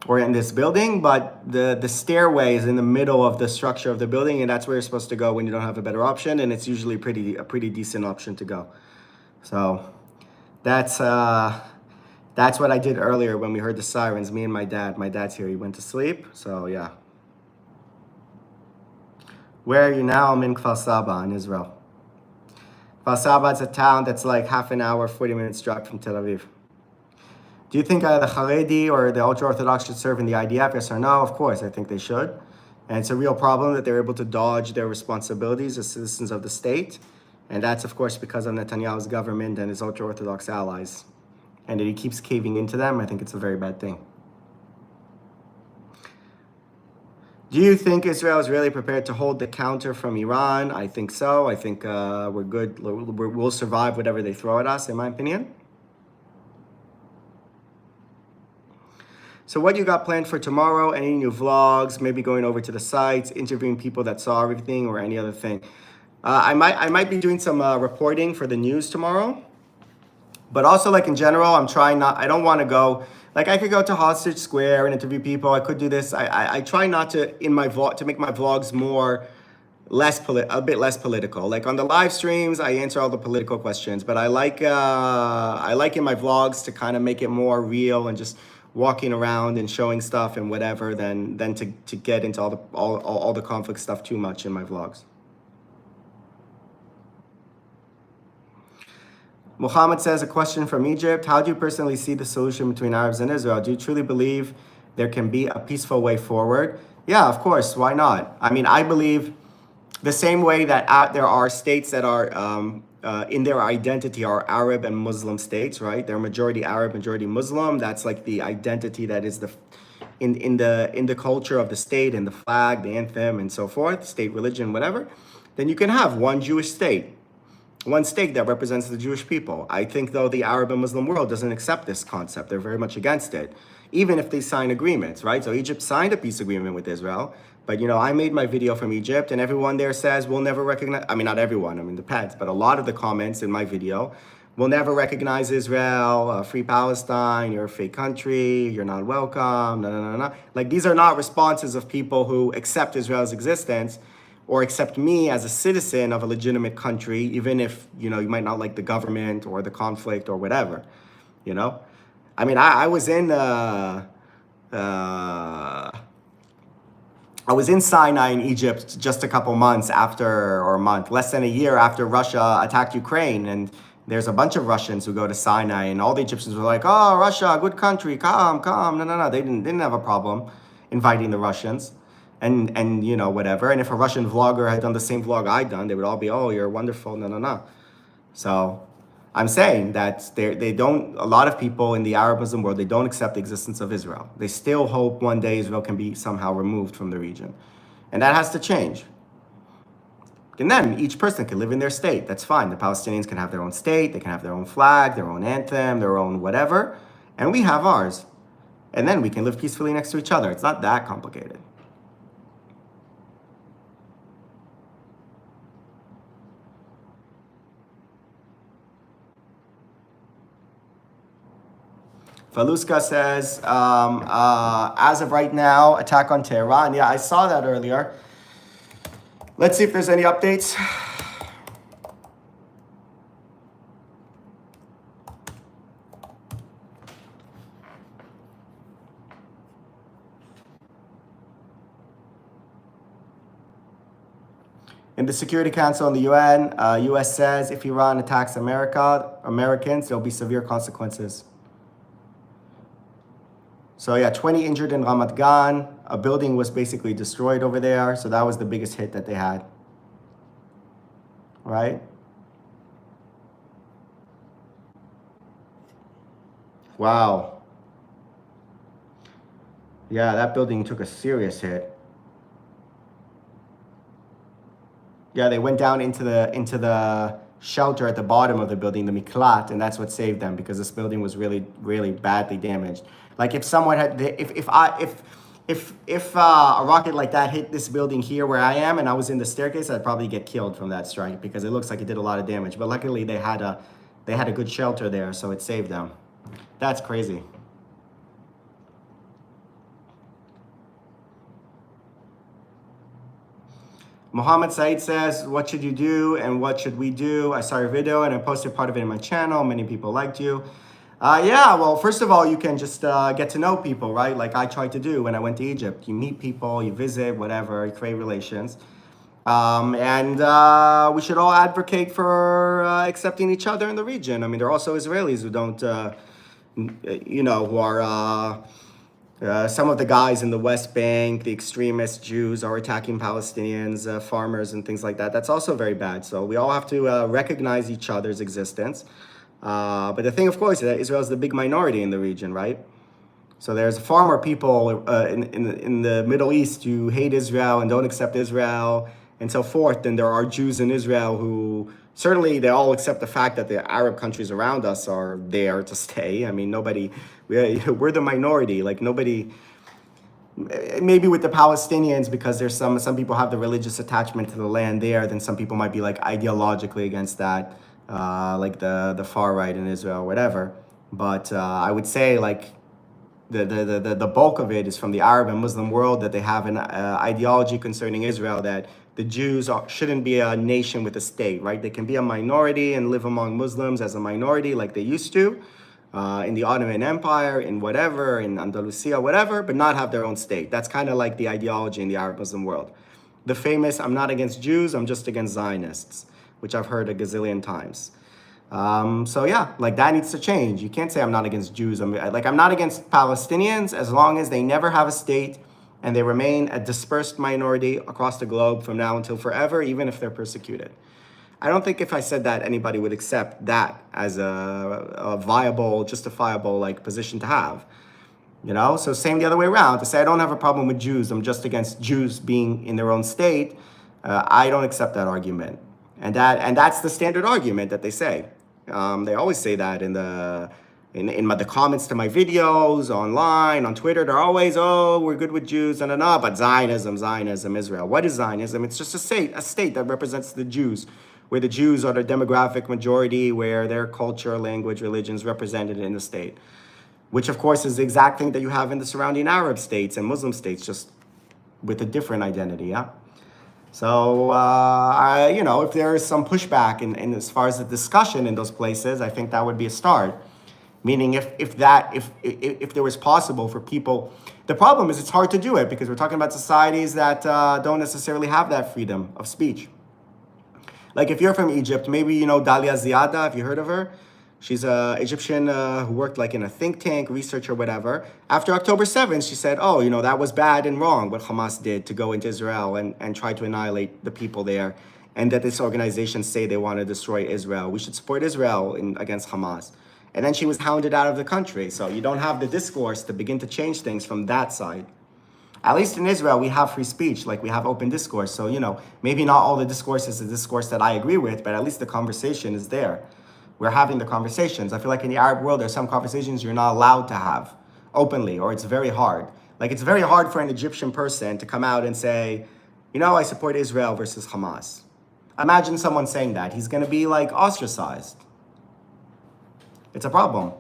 or in this building, but the stairway is in the middle of the structure of the building, and that's where you're supposed to go when you don't have a better option, and it's usually a pretty decent option to go. So that's what I did earlier when we heard the sirens, me and my dad. My dad's here, he went to sleep, so yeah. Where are you now? I'm in Kfar Saba in Israel. Kfar Saba is a town that's like half an hour, 40 minutes drive from Tel Aviv. Do you think the Haredi or the ultra-Orthodox should serve in the IDF? Yes or no? Of course, I think they should. And it's a real problem that they're able to dodge their responsibilities as citizens of the state. And that's, of course, because of Netanyahu's government and his ultra-Orthodox allies. And that he keeps caving into them. I think it's a very bad thing. Do you think Israel is really prepared to hold the counter from Iran? I think so. I think we're good. We'll survive whatever they throw at us, in my opinion. So what you got planned for tomorrow? Any new vlogs? Maybe going over to the sites, interviewing people that saw everything, or any other thing? I might be doing some reporting for the news tomorrow. But also, like in general, I'm trying not. I don't want to go. Like I could go to Hostage Square and interview people. I could do this. I try not to in my vlog to make my vlogs a bit less political. Like on the live streams, I answer all the political questions. But I like in my vlogs to kind of make it more real and just walking around and showing stuff and whatever than to get into all the conflict stuff too much in my vlogs. Muhammad says, a question from Egypt. How do you personally see the solution between Arabs and Israel? Do you truly believe there can be a peaceful way forward? Yeah, of course. Why not? I mean, I believe the same way that there are states that are, in their identity, are Arab and Muslim states, right? They're majority Arab, majority Muslim. That's like the identity that is in the culture of the state and the flag, the anthem, and so forth, state religion, whatever. Then you can have one Jewish state. one state that represents the Jewish people. I think, though, the Arab and Muslim world doesn't accept this concept. They're very much against it, even if they sign agreements, right? So Egypt signed a peace agreement with Israel, but, I made my video from Egypt, and everyone there says we'll never recognize, I mean, not everyone, I mean, depends, but a lot of the comments in my video, we'll never recognize Israel, free Palestine, you're a fake country, you're not welcome, no, no, no, no. Like, these are not responses of people who accept Israel's existence or accept me as a citizen of a legitimate country, even if, you might not like the government or the conflict or whatever, I mean, I was in Sinai in Egypt just a couple months after, or a month, less than a year after Russia attacked Ukraine. And there's a bunch of Russians who go to Sinai, and all the Egyptians were like, "Oh, Russia, good country, come." No, no, no. They didn't have a problem inviting the Russians, and whatever. And if a Russian vlogger had done the same vlog I'd done, they would all be, "Oh, you're wonderful." No, no, no. So I'm saying that they don't, a lot of people in the Arab Muslim world, they don't accept the existence of Israel. They still hope one day Israel can be somehow removed from the region. And that has to change. And then each person can live in their state. That's fine. The Palestinians can have their own state. They can have their own flag, their own anthem, their own whatever. And we have ours. And then we can live peacefully next to each other. It's not that complicated. Faluska says, as of right now, attack on Tehran. Yeah, I saw that earlier. Let's see if there's any updates. In the Security Council in the UN, US says if Iran attacks Americans, there'll be severe consequences. So yeah, 20 injured in Ramat Gan. A building was basically destroyed over there. So that was the biggest hit that they had. Right? Wow. Yeah, that building took a serious hit. Yeah, they went down into the shelter at the bottom of the building, the miklat, and that's what saved them, because this building was really, really badly damaged. Like if someone had, if a rocket like that hit this building here where I am, and I was in the staircase, I'd probably get killed from that strike, because it looks like it did a lot of damage. But luckily they had a good shelter there, so it saved them. That's crazy. Mohammed Said says, what should you do and what should we do? I saw your video and I posted part of it in my channel. Many people liked you. Yeah, well, first of all, you can just get to know people, right? Like I tried to do when I went to Egypt. You meet people, you visit, whatever, you create relations. And we should all advocate for accepting each other in the region. I mean, there are also Israelis who don't, who are... some of the guys in the West Bank, the extremist Jews, are attacking Palestinians, farmers, and things like that. That's also very bad. So we all have to recognize each other's existence. But the thing, of course, is that Israel is the big minority in the region, right? So there's far more people in the Middle East who hate Israel and don't accept Israel and so forth than there are Jews in Israel who certainly they all accept the fact that the Arab countries around us are there to stay. I mean, we're the minority. Like nobody, maybe with the Palestinians, because there's some people have the religious attachment to the land there, then some people might be like ideologically against that, like the far right in Israel or whatever. But I would say like the bulk of it is from the Arab and Muslim world, that they have an ideology concerning Israel that the Jews shouldn't be a nation with a state, right? They can be a minority and live among Muslims as a minority like they used to in the Ottoman Empire, in whatever, in Andalusia, whatever, but not have their own state. That's kind of like the ideology in the Arab Muslim world. The famous, I'm not against Jews, I'm just against Zionists, which I've heard a gazillion times. So yeah, like that needs to change. You can't say I'm not against Jews. I'm not against Palestinians as long as they never have a state and they remain a dispersed minority across the globe from now until forever, even if they're persecuted. I don't think if I said that, anybody would accept that as a viable, justifiable like position to have. So same the other way around. To say I don't have a problem with Jews, I'm just against Jews being in their own state, I don't accept that argument. And that's the standard argument that they say. They always say that in the comments to my videos online on Twitter. They're always, oh, we're good with Jews and but Zionism, Israel. What is Zionism? It's just a state that represents the Jews, where the Jews are the demographic majority, where their culture, language, religion is represented in the state, which of course is the exact thing that you have in the surrounding Arab states and Muslim states, just with a different identity. Yeah. So, if there is some pushback in as far as the discussion in those places, I think that would be a start. Meaning, if there was possible for people, the problem is it's hard to do it because we're talking about societies that don't necessarily have that freedom of speech. Like if you're from Egypt, maybe you know Dalia Ziada, if you heard of her. She's an Egyptian who worked like in a think tank, research or whatever. After October 7th, she said, oh, that was bad and wrong what Hamas did to go into Israel and try to annihilate the people there. And that this organization say they want to destroy Israel. We should support Israel against Hamas. And then she was hounded out of the country. So you don't have the discourse to begin to change things from that side. At least in Israel, we have free speech, like we have open discourse. So, maybe not all the discourse is a discourse that I agree with, but at least the conversation is there. We're having the conversations. I feel like in the Arab world, there's some conversations you're not allowed to have openly, or it's very hard. Like it's very hard for an Egyptian person to come out and say, I support Israel versus Hamas. Imagine someone saying that. He's going to be like ostracized. It's a problem.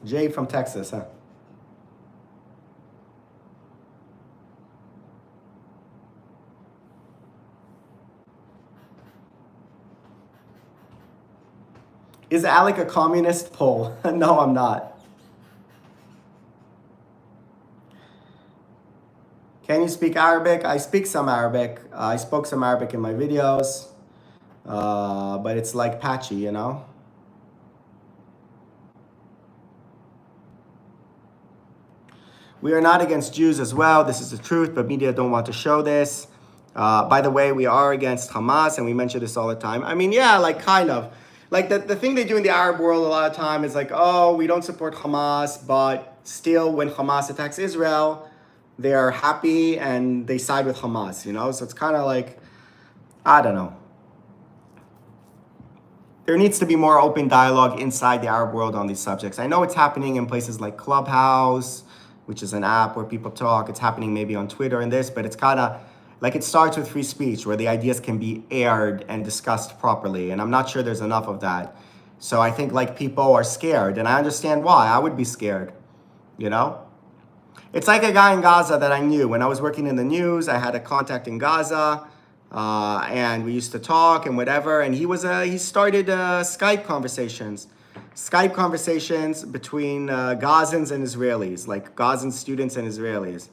Jay from Texas, huh? Is Alec a communist? Poll. No, I'm not. Can you speak Arabic? I speak some Arabic. I spoke some Arabic in my videos. But it's like patchy, We are not against Jews as well. This is the truth, but media don't want to show this. By the way, we are against Hamas, and we mention this all the time. I mean, yeah, like kind of. Like the thing they do in the Arab world a lot of time is like, oh, we don't support Hamas, but still when Hamas attacks Israel, they're happy and they side with Hamas, So it's kind of like, I don't know. There needs to be more open dialogue inside the Arab world on these subjects. I know it's happening in places like Clubhouse, which is an app where people talk. It's happening maybe on Twitter and this, but it's kind of like it starts with free speech where the ideas can be aired and discussed properly. And I'm not sure there's enough of that. So I think like people are scared, and I understand why. I would be scared, It's like a guy in Gaza that I knew. When I was working in the news, I had a contact in Gaza, and we used to talk and whatever. And he started Skype conversations between Gazans and Israelis, like Gazan students and Israelis.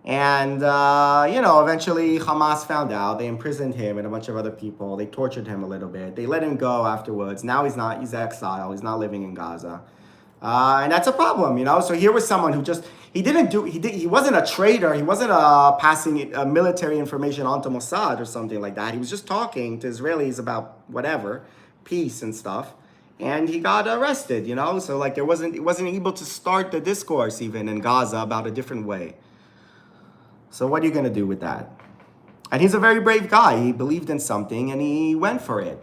And, eventually Hamas found out. They imprisoned him and a bunch of other people. They tortured him a little bit. They let him go afterwards. Now he's exiled. He's not living in Gaza. And that's a problem, So here was someone who he wasn't a traitor. He wasn't passing military information on to Mossad or something like that. He was just talking to Israelis about whatever, peace and stuff. And he got arrested, So like he wasn't able to start the discourse even in Gaza about a different way. So what are you going to do with that? And he's a very brave guy. He believed in something and he went for it,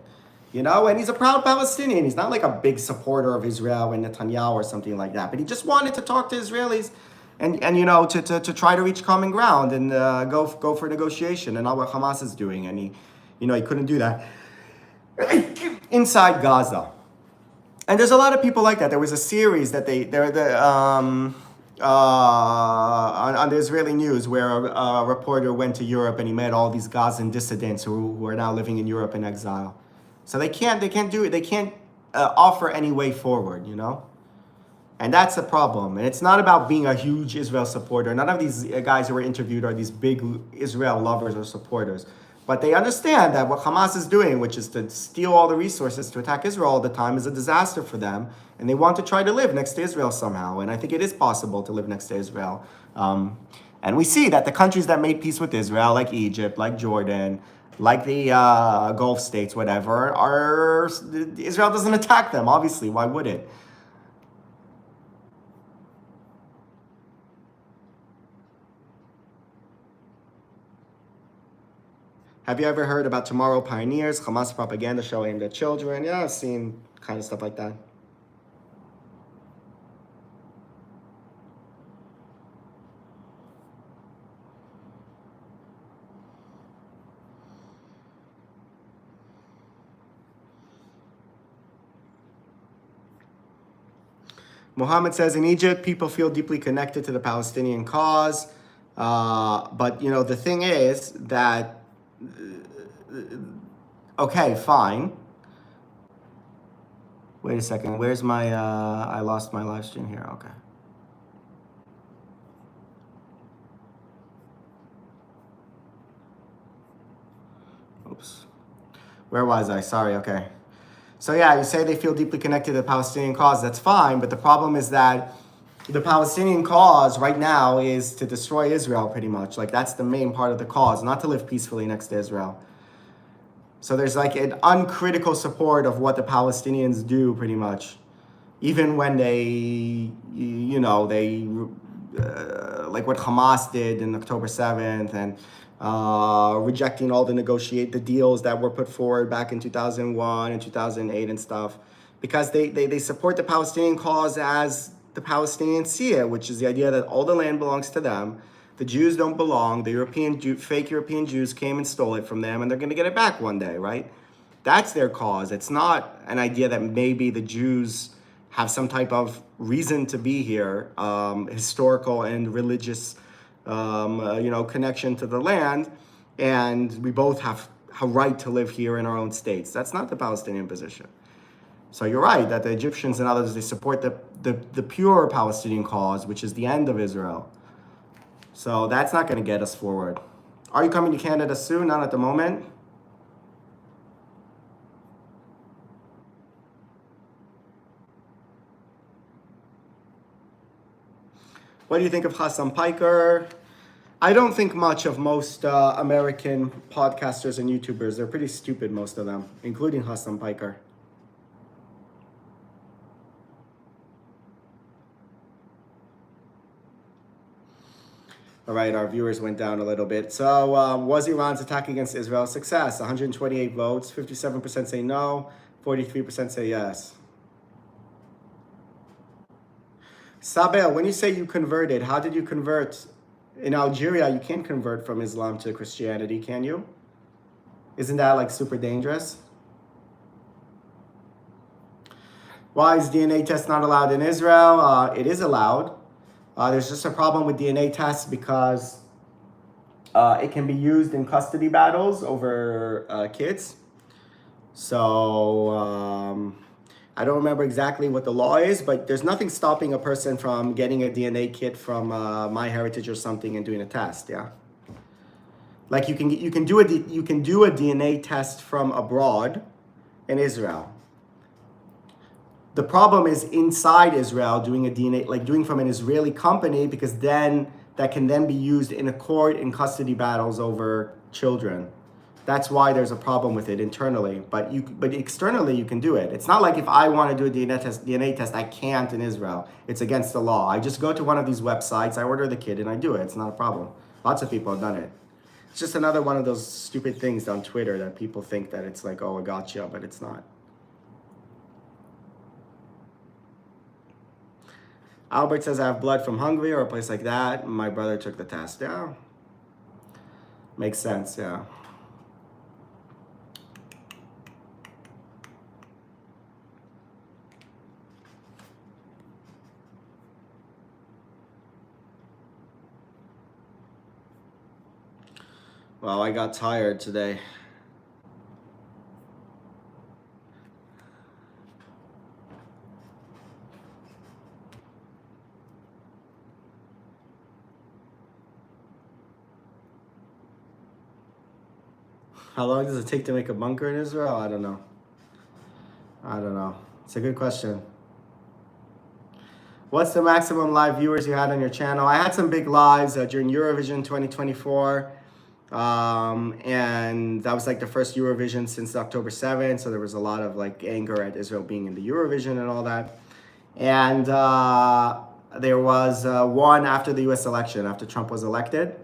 and he's a proud Palestinian. He's not like a big supporter of Israel and Netanyahu or something like that, but he just wanted to talk to Israelis and to try to reach common ground and go for negotiation, and not what Hamas is doing. And he couldn't do that inside Gaza. And there's a lot of people like that. There was a series that on the Israeli news where a reporter went to Europe and he met all these Gazan dissidents who are now living in Europe in exile. So they can't do it. They can't offer any way forward, And that's the problem. And it's not about being a huge Israel supporter. None of these guys who were interviewed are these big Israel lovers or supporters. But they understand that what Hamas is doing, which is to steal all the resources to attack Israel all the time, is a disaster for them. And they want to try to live next to Israel somehow. And I think it is possible to live next to Israel. And we see that the countries that made peace with Israel, like Egypt, like Jordan, like the Gulf states, whatever, Israel doesn't attack them, obviously. Why would it? Have you ever heard about Tomorrow Pioneers, Hamas propaganda show aimed at children? Yeah, I've seen kind of stuff like that. Muhammad says, in Egypt, people feel deeply connected to the Palestinian cause. But, you know, the thing is that, okay, fine. Wait a second. Where's my, I lost my live stream here. Okay. Oops. Where was I? Sorry, okay. So yeah, you say they feel deeply connected to the Palestinian cause. That's fine, but the problem is that the Palestinian cause right now is to destroy Israel, pretty much. Like, that's the main part of the cause, not to live peacefully next to Israel. So there's like an uncritical support of what the Palestinians do, pretty much. Even when they, you know, they, like what Hamas did in October 7th, and rejecting all the deals that were put forward back in 2001 and 2008 and stuff, because they support the Palestinian cause as the Palestinians see it, which is the idea that all the land belongs to them. The Jews don't belong. The fake European Jews came and stole it from them, and they're going to get it back one day, right? That's their cause. It's not an idea that maybe the Jews have some type of reason to be here, historical and religious, you know, connection to the land, and we both have a right to live here in our own states. That's not the Palestinian position. So you're right that the Egyptians and others, they support the pure Palestinian cause, which is the end of Israel. So that's not going to get us forward. Are you coming to Canada soon? Not at the moment. What do you think of Hassan Piker? I don't think much of most American podcasters and YouTubers. They're pretty stupid, most of them, including Hassan Piker. All right, our viewers went down a little bit. So was Iran's attack against Israel a success? 128 votes, 57% say no, 43% say yes. Sabel, when you say you converted, how did you convert? In Algeria, you can't convert from Islam to Christianity, can you? Isn't that like super dangerous? Why is DNA test not allowed in Israel? It is allowed. There's just a problem with DNA tests because it can be used in custody battles over kids. So I don't remember exactly what the law is, but there's nothing stopping a person from getting a DNA kit from MyHeritage or something and doing a test. Yeah, like you can do a DNA test from abroad in Israel. The problem is inside Israel doing a DNA, like doing from an Israeli company, because then that can then be used in a court in custody battles over children. That's why there's a problem with it internally, but externally you can do it. It's not like if I want to do a DNA test, I can't in Israel. It's against the law. I just go to one of these websites, I order the kit, and I do it. It's not a problem. Lots of people have done it. It's just another one of those stupid things on Twitter that people think that it's like, oh, I gotcha, but it's not. Albert says, I have blood from Hungary or a place like that. My brother took the test. Yeah. Makes sense, yeah. Well, I got tired today. How long does it take to make a bunker in Israel? I don't know. It's a good question. What's the maximum live viewers you had on your channel? I had some big lives during Eurovision 2024. And that was like the first Eurovision since October 7th. So there was a lot of like anger at Israel being in the Eurovision and all that. And there was one after the US election, after Trump was elected.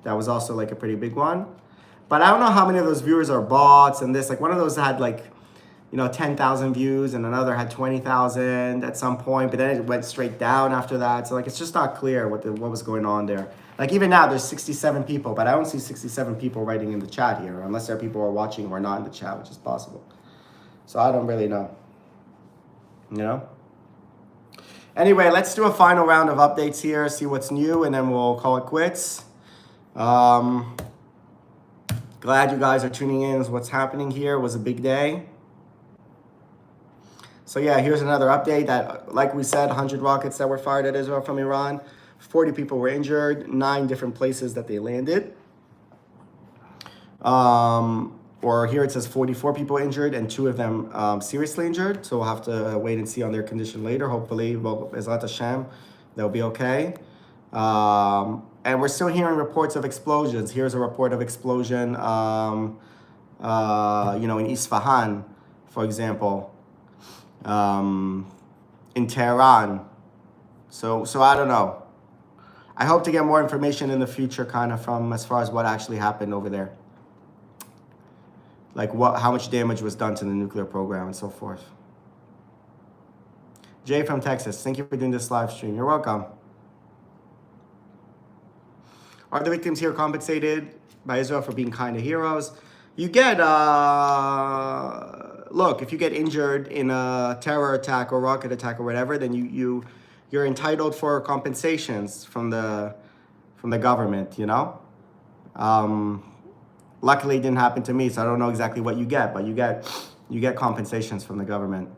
That was also like a pretty big one. But I don't know how many of those viewers are bots and this. Like one of those had like, 10,000 views and another had 20,000 at some point, but then it went straight down after that. So like, it's just not clear what was going on there. Like even now there's 67 people, but I don't see 67 people writing in the chat here, unless there are people who are watching who are not in the chat, which is possible. So I don't really know, Anyway, let's do a final round of updates here, see what's new, and then we'll call it quits. Glad you guys are tuning in as what's happening here. It was a big day. So yeah, here's another update that, like we said, 100 rockets that were fired at Israel from Iran. 40 people were injured, 9 different places that they landed. Or here it says 44 people injured and 2 of them seriously injured. So we'll have to wait and see on their condition later. Hopefully, well, Ezrat Hashem, they'll be okay. And we're still hearing reports of explosions. Here's a report of explosion, in Isfahan, for example. In Tehran. So I don't know. I hope to get more information in the future kind of from as far as what actually happened over there. Like how much damage was done to the nuclear program and so forth. Jay from Texas, thank you for doing this live stream. You're welcome. Are the victims here compensated by Israel for being kind of heroes? You get, look, if you get injured in a terror attack or rocket attack or whatever, then you're entitled for compensations from the government, Luckily, it didn't happen to me, so I don't know exactly what you get, but you get compensations from the government.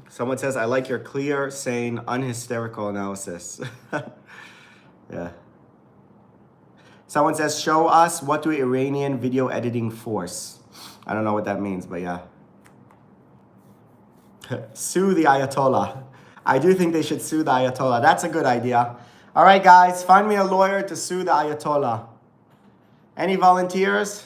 Someone says, I like your clear, sane, unhysterical analysis. Yeah. Someone says, show us what do Iranian video editing force. I don't know what that means, but yeah. Sue the Ayatollah. I do think they should sue the Ayatollah. That's a good idea. All right, guys, find me a lawyer to sue the Ayatollah. Any volunteers?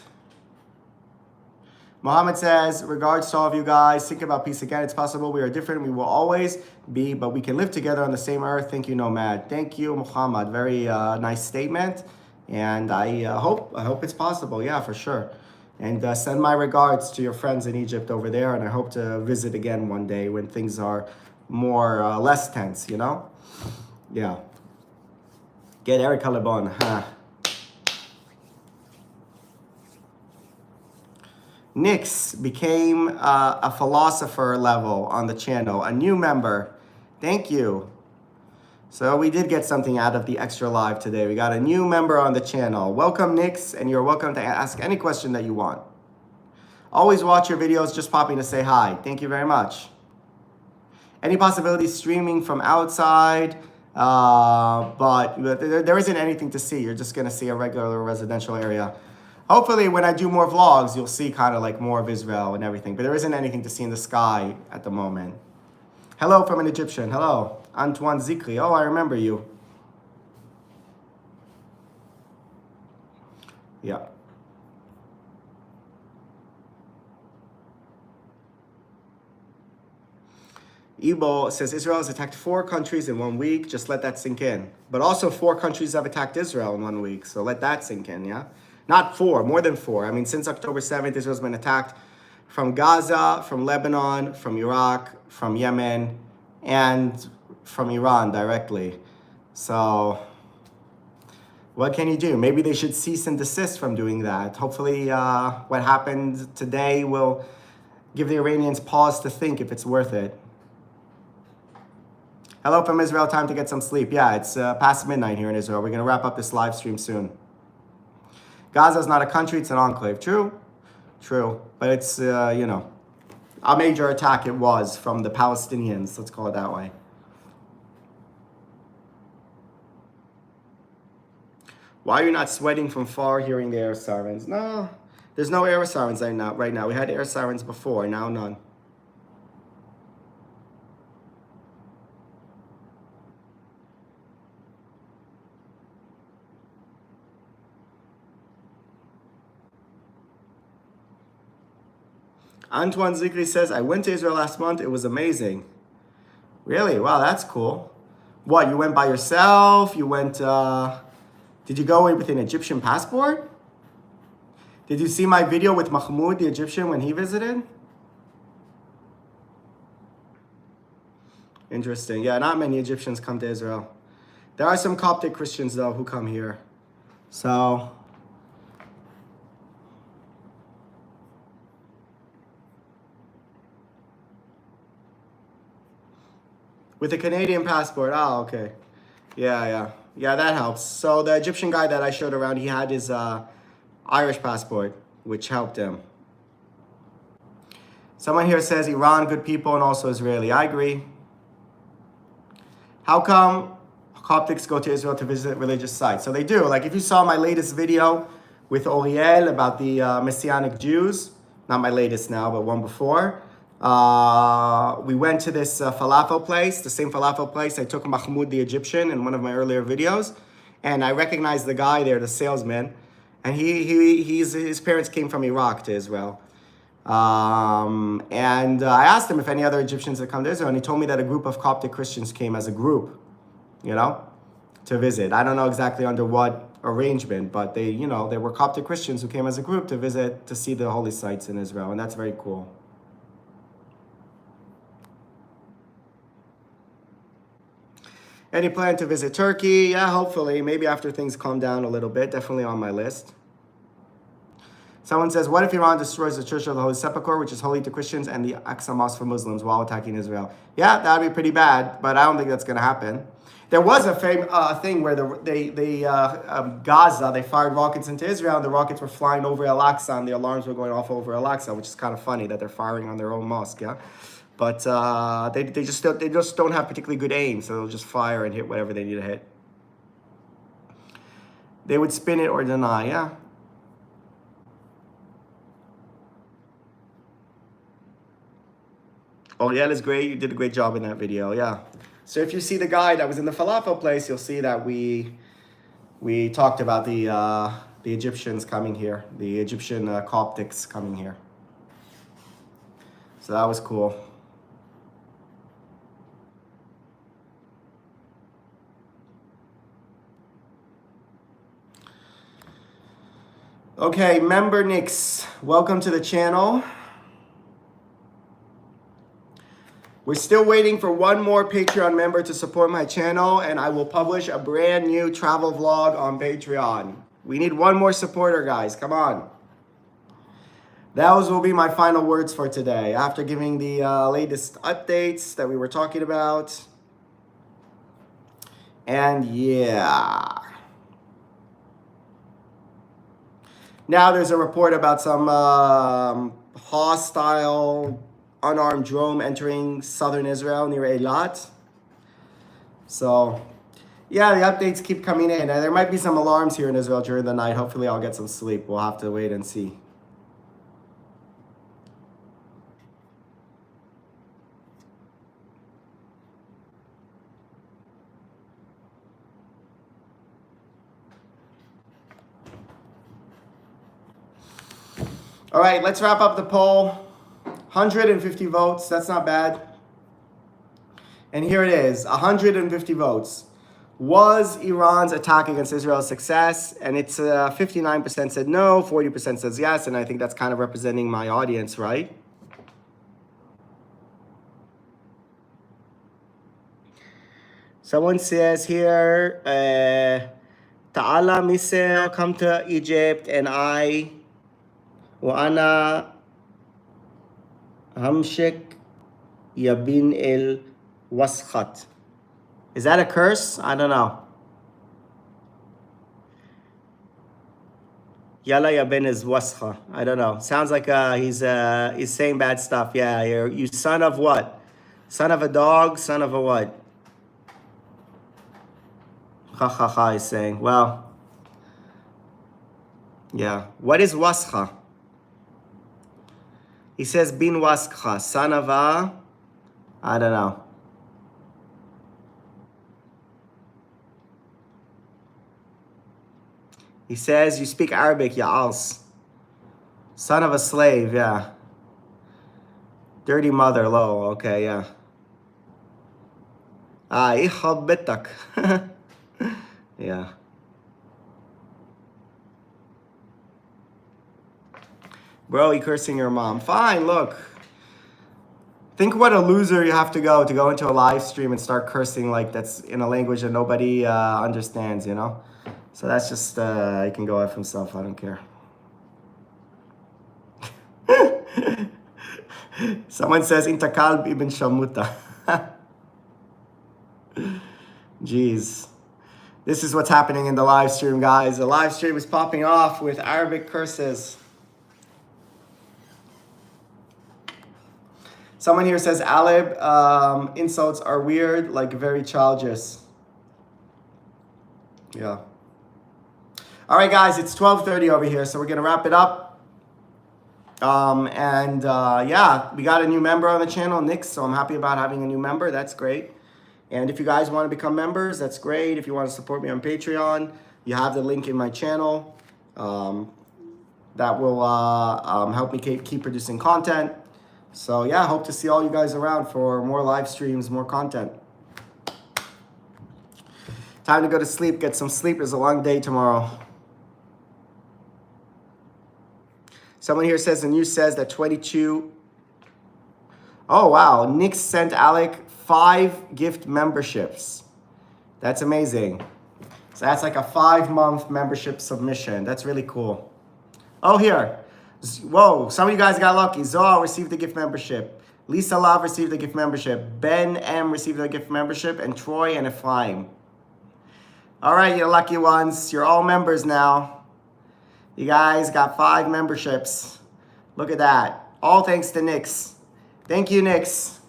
Mohammed says, regards to all of you guys. Think about peace again. It's possible. We are different. We will always be, but we can live together on the same earth. Thank you, Nomad. Thank you, Muhammad. Very nice statement. And I hope it's possible. Yeah, for sure. And send my regards to your friends in Egypt over there. And I hope to visit again one day when things are more, less tense, Yeah. Get Eric Calabon. Huh. Nix became a philosopher level on the channel, a new member. Thank you. So we did get something out of the extra live today. We got a new member on the channel. Welcome, Nix, and you're welcome to ask any question that you want. Always watch your videos, just popping to say hi. Thank you very much. Any possibility streaming from outside, but there isn't anything to see. You're just gonna see a regular residential area. Hopefully when I do more vlogs, you'll see kind of like more of Israel and everything, but there isn't anything to see in the sky at the moment. Hello from an Egyptian. Hello, Antoine Zikri. Oh, I remember you. Yeah. Ebo says Israel has attacked 4 countries in 1 week. Just let that sink in. But also 4 countries have attacked Israel in 1 week. So let that sink in, yeah? Not 4, more than 4. I mean, since October 7th, Israel's been attacked from Gaza, from Lebanon, from Iraq, from Yemen, and from Iran directly. So what can you do? Maybe they should cease and desist from doing that. Hopefully what happened today will give the Iranians pause to think if it's worth it. Hello from Israel, time to get some sleep. Yeah, it's past midnight here in Israel. We're going to wrap up this live stream soon. Gaza is not a country, it's an enclave. True, but it's, a major attack it was from the Palestinians, let's call it that way. Why are you not sweating from far hearing the air sirens? No, there's no air sirens right now. We had air sirens before, now none. Antoine Zikri says, I went to Israel last month. It was amazing. Really? Wow, that's cool. What, you went by yourself? You went, did you go with an Egyptian passport? Did you see my video with Mahmoud, the Egyptian, when he visited? Interesting. Yeah, not many Egyptians come to Israel. There are some Coptic Christians, though, who come here. So, with a Canadian passport. Oh, okay. Yeah, that helps. So the Egyptian guy that I showed around, he had his Irish passport, which helped him. Someone here says Iran, good people, and also Israeli. I agree. How come Coptics go to Israel to visit religious sites? So they do. Like if you saw my latest video with Oriel about the Messianic Jews, not my latest now, but one before, we went to this falafel place, the same falafel place. I took Mahmoud the Egyptian in one of my earlier videos, and I recognized the guy there, the salesman, and his parents came from Iraq to Israel. And I asked him if any other Egyptians had come to Israel, and he told me that a group of Coptic Christians came as a group, to visit. I don't know exactly under what arrangement, but they were Coptic Christians who came as a group to visit, to see the holy sites in Israel, and that's very cool. Any plan to visit Turkey? Yeah, hopefully. Maybe after things calm down a little bit. Definitely on my list. Someone says, what if Iran destroys the Church of the Holy Sepulchre, which is holy to Christians, and the Aqsa Mosque for Muslims while attacking Israel? Yeah, that would be pretty bad, but I don't think that's going to happen. There was a thing where Gaza, they fired rockets into Israel, and the rockets were flying over Al-Aqsa, and the alarms were going off over Al-Aqsa, which is kind of funny that they're firing on their own mosque, yeah? But they just don't have particularly good aim, so they'll just fire and hit whatever they need to hit. They would spin it or deny, yeah. Oh, yeah, that's great. You did a great job in that video, yeah. So if you see the guy that was in the falafel place, you'll see that we talked about the Egyptians coming here, the Egyptian Coptics coming here. So that was cool. Okay, member Nix, welcome to the channel. We're still waiting for one more Patreon member to support my channel, and I will publish a brand new travel vlog on Patreon. We need one more supporter, guys. Come on. Those will be my final words for today, after giving the latest updates that we were talking about. And yeah. Now there's a report about some hostile unarmed drone entering southern Israel near Eilat. So, yeah, the updates keep coming in. And there might be some alarms here in Israel during the night. Hopefully I'll get some sleep. We'll have to wait and see. All right, let's wrap up the poll. 150 votes, that's not bad. And here it is, 150 votes. Was Iran's attack against Israel a success? And it's 59% said no, 40% says yes, and I think that's kind of representing my audience, right? Someone says here, Ta'ala Misr, come to Egypt, and وأنا همشك يبين الوسخت. Is that a curse? I don't know. Yalla yabin is wascha. I don't know. Sounds like he's saying bad stuff. Yeah, you son of what? Son of a dog? Son of a what? Ha ha ha, he's saying. Well, yeah. What is wascha? He says, bin waskha, son of a, I don't know. He says, you speak Arabic, ya'als. Son of a slave, yeah. Dirty mother, low, okay, yeah. Ich hab Mittag. Yeah. Bro, you cursing your mom. Fine, look. Think what a loser you have to go into a live stream and start cursing like that's in a language that nobody understands, you know? So that's just, he can go F himself, I don't care. Someone says, Intakal ibn Shamuta. Jeez. This is what's happening in the live stream, guys. The live stream is popping off with Arabic curses. Someone here says, Alib, insults are weird, like very childish. Yeah. All right, guys, it's 12:30 over here, so we're going to wrap it up. Yeah, we got a new member on the channel, Nick, so I'm happy about having a new member. That's great. And if you guys want to become members, that's great. If you want to support me on Patreon, you have the link in my channel. That will help me keep producing content. So yeah, hope to see all you guys around for more live streams, more content. Time to go to sleep, get some sleep. It's a long day tomorrow. Someone here says, the news says that 22... Oh, wow. Nick sent Alec 5 gift memberships. That's amazing. So that's like a 5-month membership submission. That's really cool. Oh, here. Whoa, some of you guys got lucky. Zohar received the gift membership. Lisa Love received the gift membership. Ben M received the gift membership. And Troy and Ephraim. All right, you lucky ones. You're all members now. You guys got 5 memberships. Look at that. All thanks to Nix. Thank you, Nix,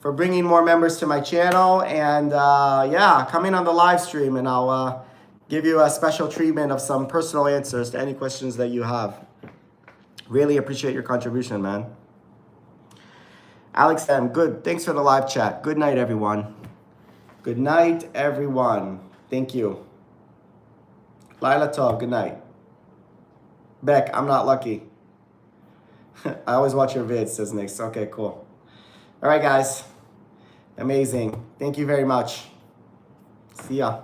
for bringing more members to my channel. And yeah, come in on the live stream and I'll give you a special treatment of some personal answers to any questions that you have. Really appreciate your contribution, man. Alex M, good. Thanks for the live chat. Good night, everyone. Good night, everyone. Thank you. Lila Tov, good night. Beck, I'm not lucky. I always watch your vids, says Nick. Okay, cool. All right, guys. Amazing. Thank you very much. See ya.